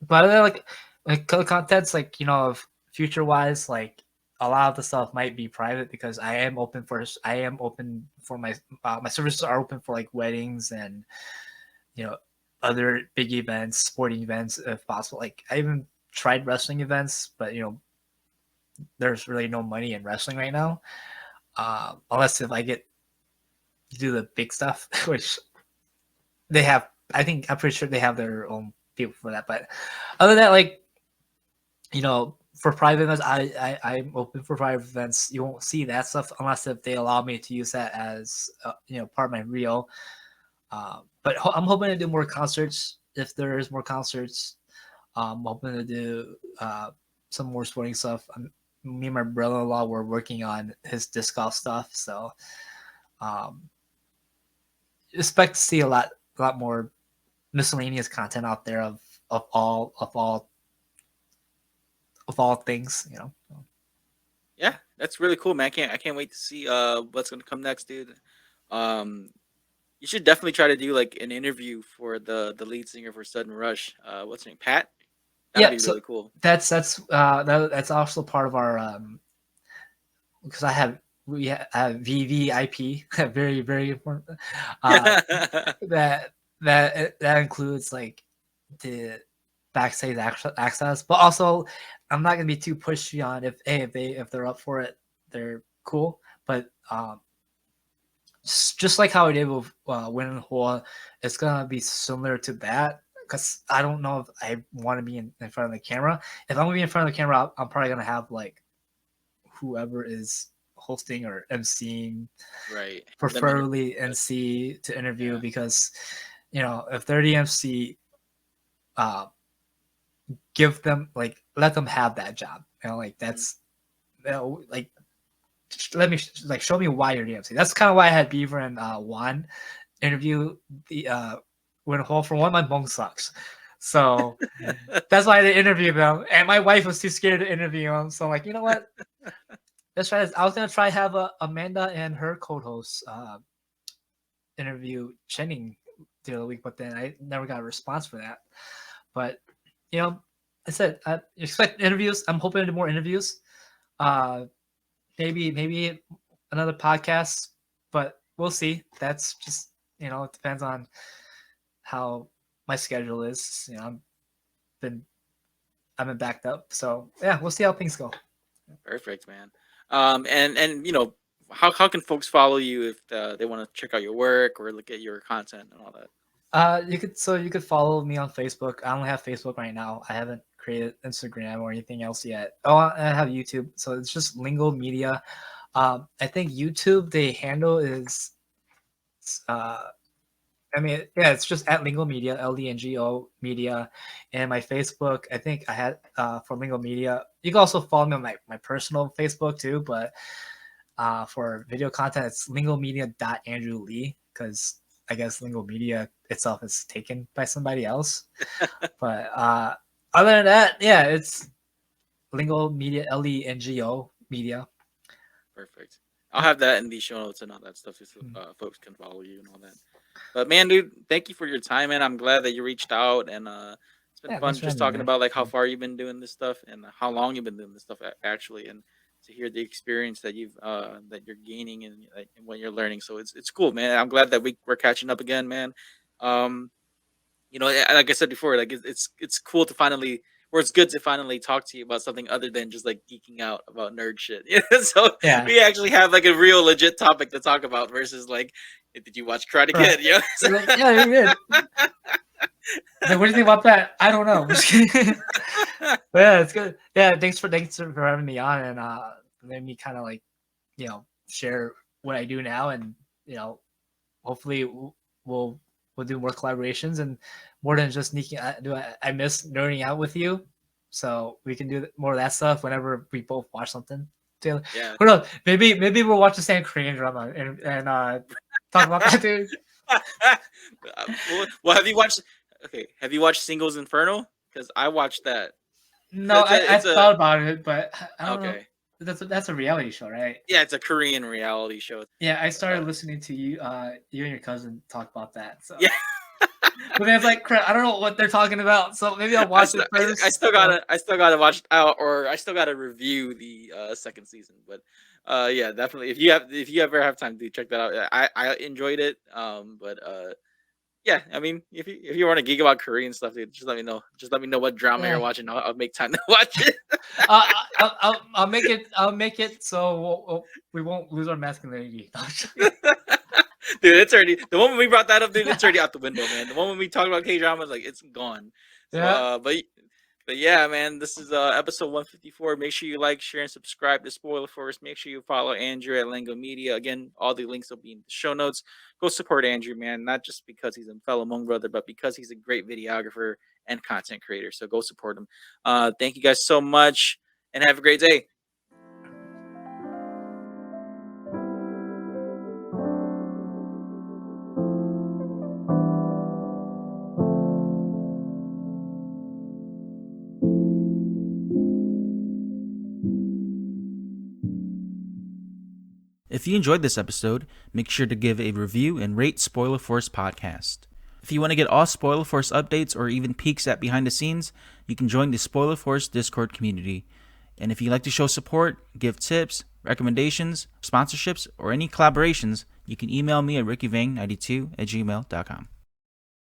but like contents, like of future wise, like a lot of the stuff might be private because I am open for my my services are open for like weddings and other big events, sporting events if possible. Like I even tried wrestling events, but there's really no money in wrestling right now, unless if I get to do the big stuff, which they have. I'm pretty sure they have their own people for that. But other than that, like for private events, I'm open for private events. You won't see that stuff unless if they allow me to use that as part of my reel. But I'm hoping to do more concerts if there is more concerts. I'm hoping to do some more sporting stuff. Me and my brother-in-law were working on his disc golf stuff, so expect to see a lot more miscellaneous content out there of all things, Yeah, that's really cool, man. I can't wait to see what's gonna come next, dude. You should definitely try to do like an interview for the lead singer for Sudden Rush. What's her name? Pat? That'd be really cool. That's also part of our because we have VVIP, very very important. That includes like the backstage access, but also I'm not gonna be too pushy on if they're up for it, they're cool. But just like how I did with Win and Hua, it's gonna be similar to that. Because I don't know if I want to be in front of the camera. If I'm gonna be in front of the camera, I'm probably gonna have like whoever is hosting or emceeing, right? Preferably MC to interview, because if they're the MC, give them let them have that job. Like that's like let me show me why you're the MC. That's kind of why I had Beaver and Juan interview the Win Hall for one. My Hmong sucks, so that's why I didn't interview them. And my wife was too scared to interview them. So like, you know what? Let's try this. I was gonna try have Amanda and her co-host interview Chenning the other week, but then I never got a response for that. But I said I expect interviews. I'm hoping to do more interviews. Maybe another podcast, but we'll see. That's just it depends on how my schedule is. I've been backed up, so yeah, we'll see how things go. Perfect, man. And how can folks follow you if they want to check out your work or look at your content and all that? You could follow me on Facebook. I only have Facebook right now. I haven't created Instagram or anything else yet. Oh, I have YouTube, so it's just Lengo Media. I think YouTube, the handle is it's just at Lengo Media, LDNGO Media, and my Facebook. I think I had for Lengo Media. You can also follow me on my personal Facebook too, but for video content, it's lingomedia.andrewlee, because I guess Lengo Media itself is taken by somebody else. But other than that, yeah, it's Lengo Media, LENGO Media. Perfect. I'll have that in the show notes and all that stuff, so folks can follow you and all that. But man, dude, thank you for your time, man. I'm glad that you reached out, and it's been fun just talking about like how far you've been doing this stuff and how long you've been doing this stuff actually, and to hear the experience that you're gaining and what you're learning. So it's cool, man. I'm glad that we're catching up again, man. Like I said before, like it's cool to finally, or it's good to finally talk to you about something other than just like geeking out about nerd shit. So Yeah. we actually have like a real legit topic to talk about versus like, did you watch Karate Right. Kid? Yeah. Yeah, you did. Like, what do you think about that? I don't know. But yeah, it's good. Yeah, thanks for having me on and letting me kind of like, share what I do now, and hopefully we'll do more collaborations and more than just sneaking. I miss nerding out with you, so we can do more of that stuff whenever we both watch something together. Yeah. Who knows? Maybe we'll watch the same Korean drama and talk about that, dude. Well, have you watched? Okay, have you watched Singles Inferno? Because I watched that. No, I thought about it, but I don't know. Okay. That's a reality show, right? Yeah, it's a Korean reality show. Yeah, I started listening to you and your cousin talk about that. So Yeah. But then it's like, crap, I don't know what they're talking about, so maybe I'll watch it first. I still gotta watch or I still gotta review the second season. But yeah, definitely. If you ever have time to check that out, I enjoyed it. But yeah, I mean, if you want to geek about Korean stuff, dude, just let me know. Just let me know what drama you're watching. I'll make time to watch it. I'll make it so we won't lose our masculinity. Dude, it's already the moment we brought that up, dude. It's already out the window, man. The moment we talk about K drama, like it's gone. So, Yeah. But yeah, man, this is episode 154. Make sure you like, share, and subscribe to Spoiler Force. Make sure you follow Andrew at Lengo Media. Again, all the links will be in the show notes. Go support Andrew, man. Not just because he's a fellow Hmong brother, but because he's a great videographer and content creator. So go support him. Thank you guys so much, and have a great day. If you enjoyed this episode, make sure to give a review and rate Spoiler Force Podcast. If you want to get all Spoiler Force updates or even peeks at behind the scenes, you can join the Spoiler Force Discord community. And if you'd like to show support, give tips, recommendations, sponsorships, or any collaborations, you can email me at rickyvang92@gmail.com.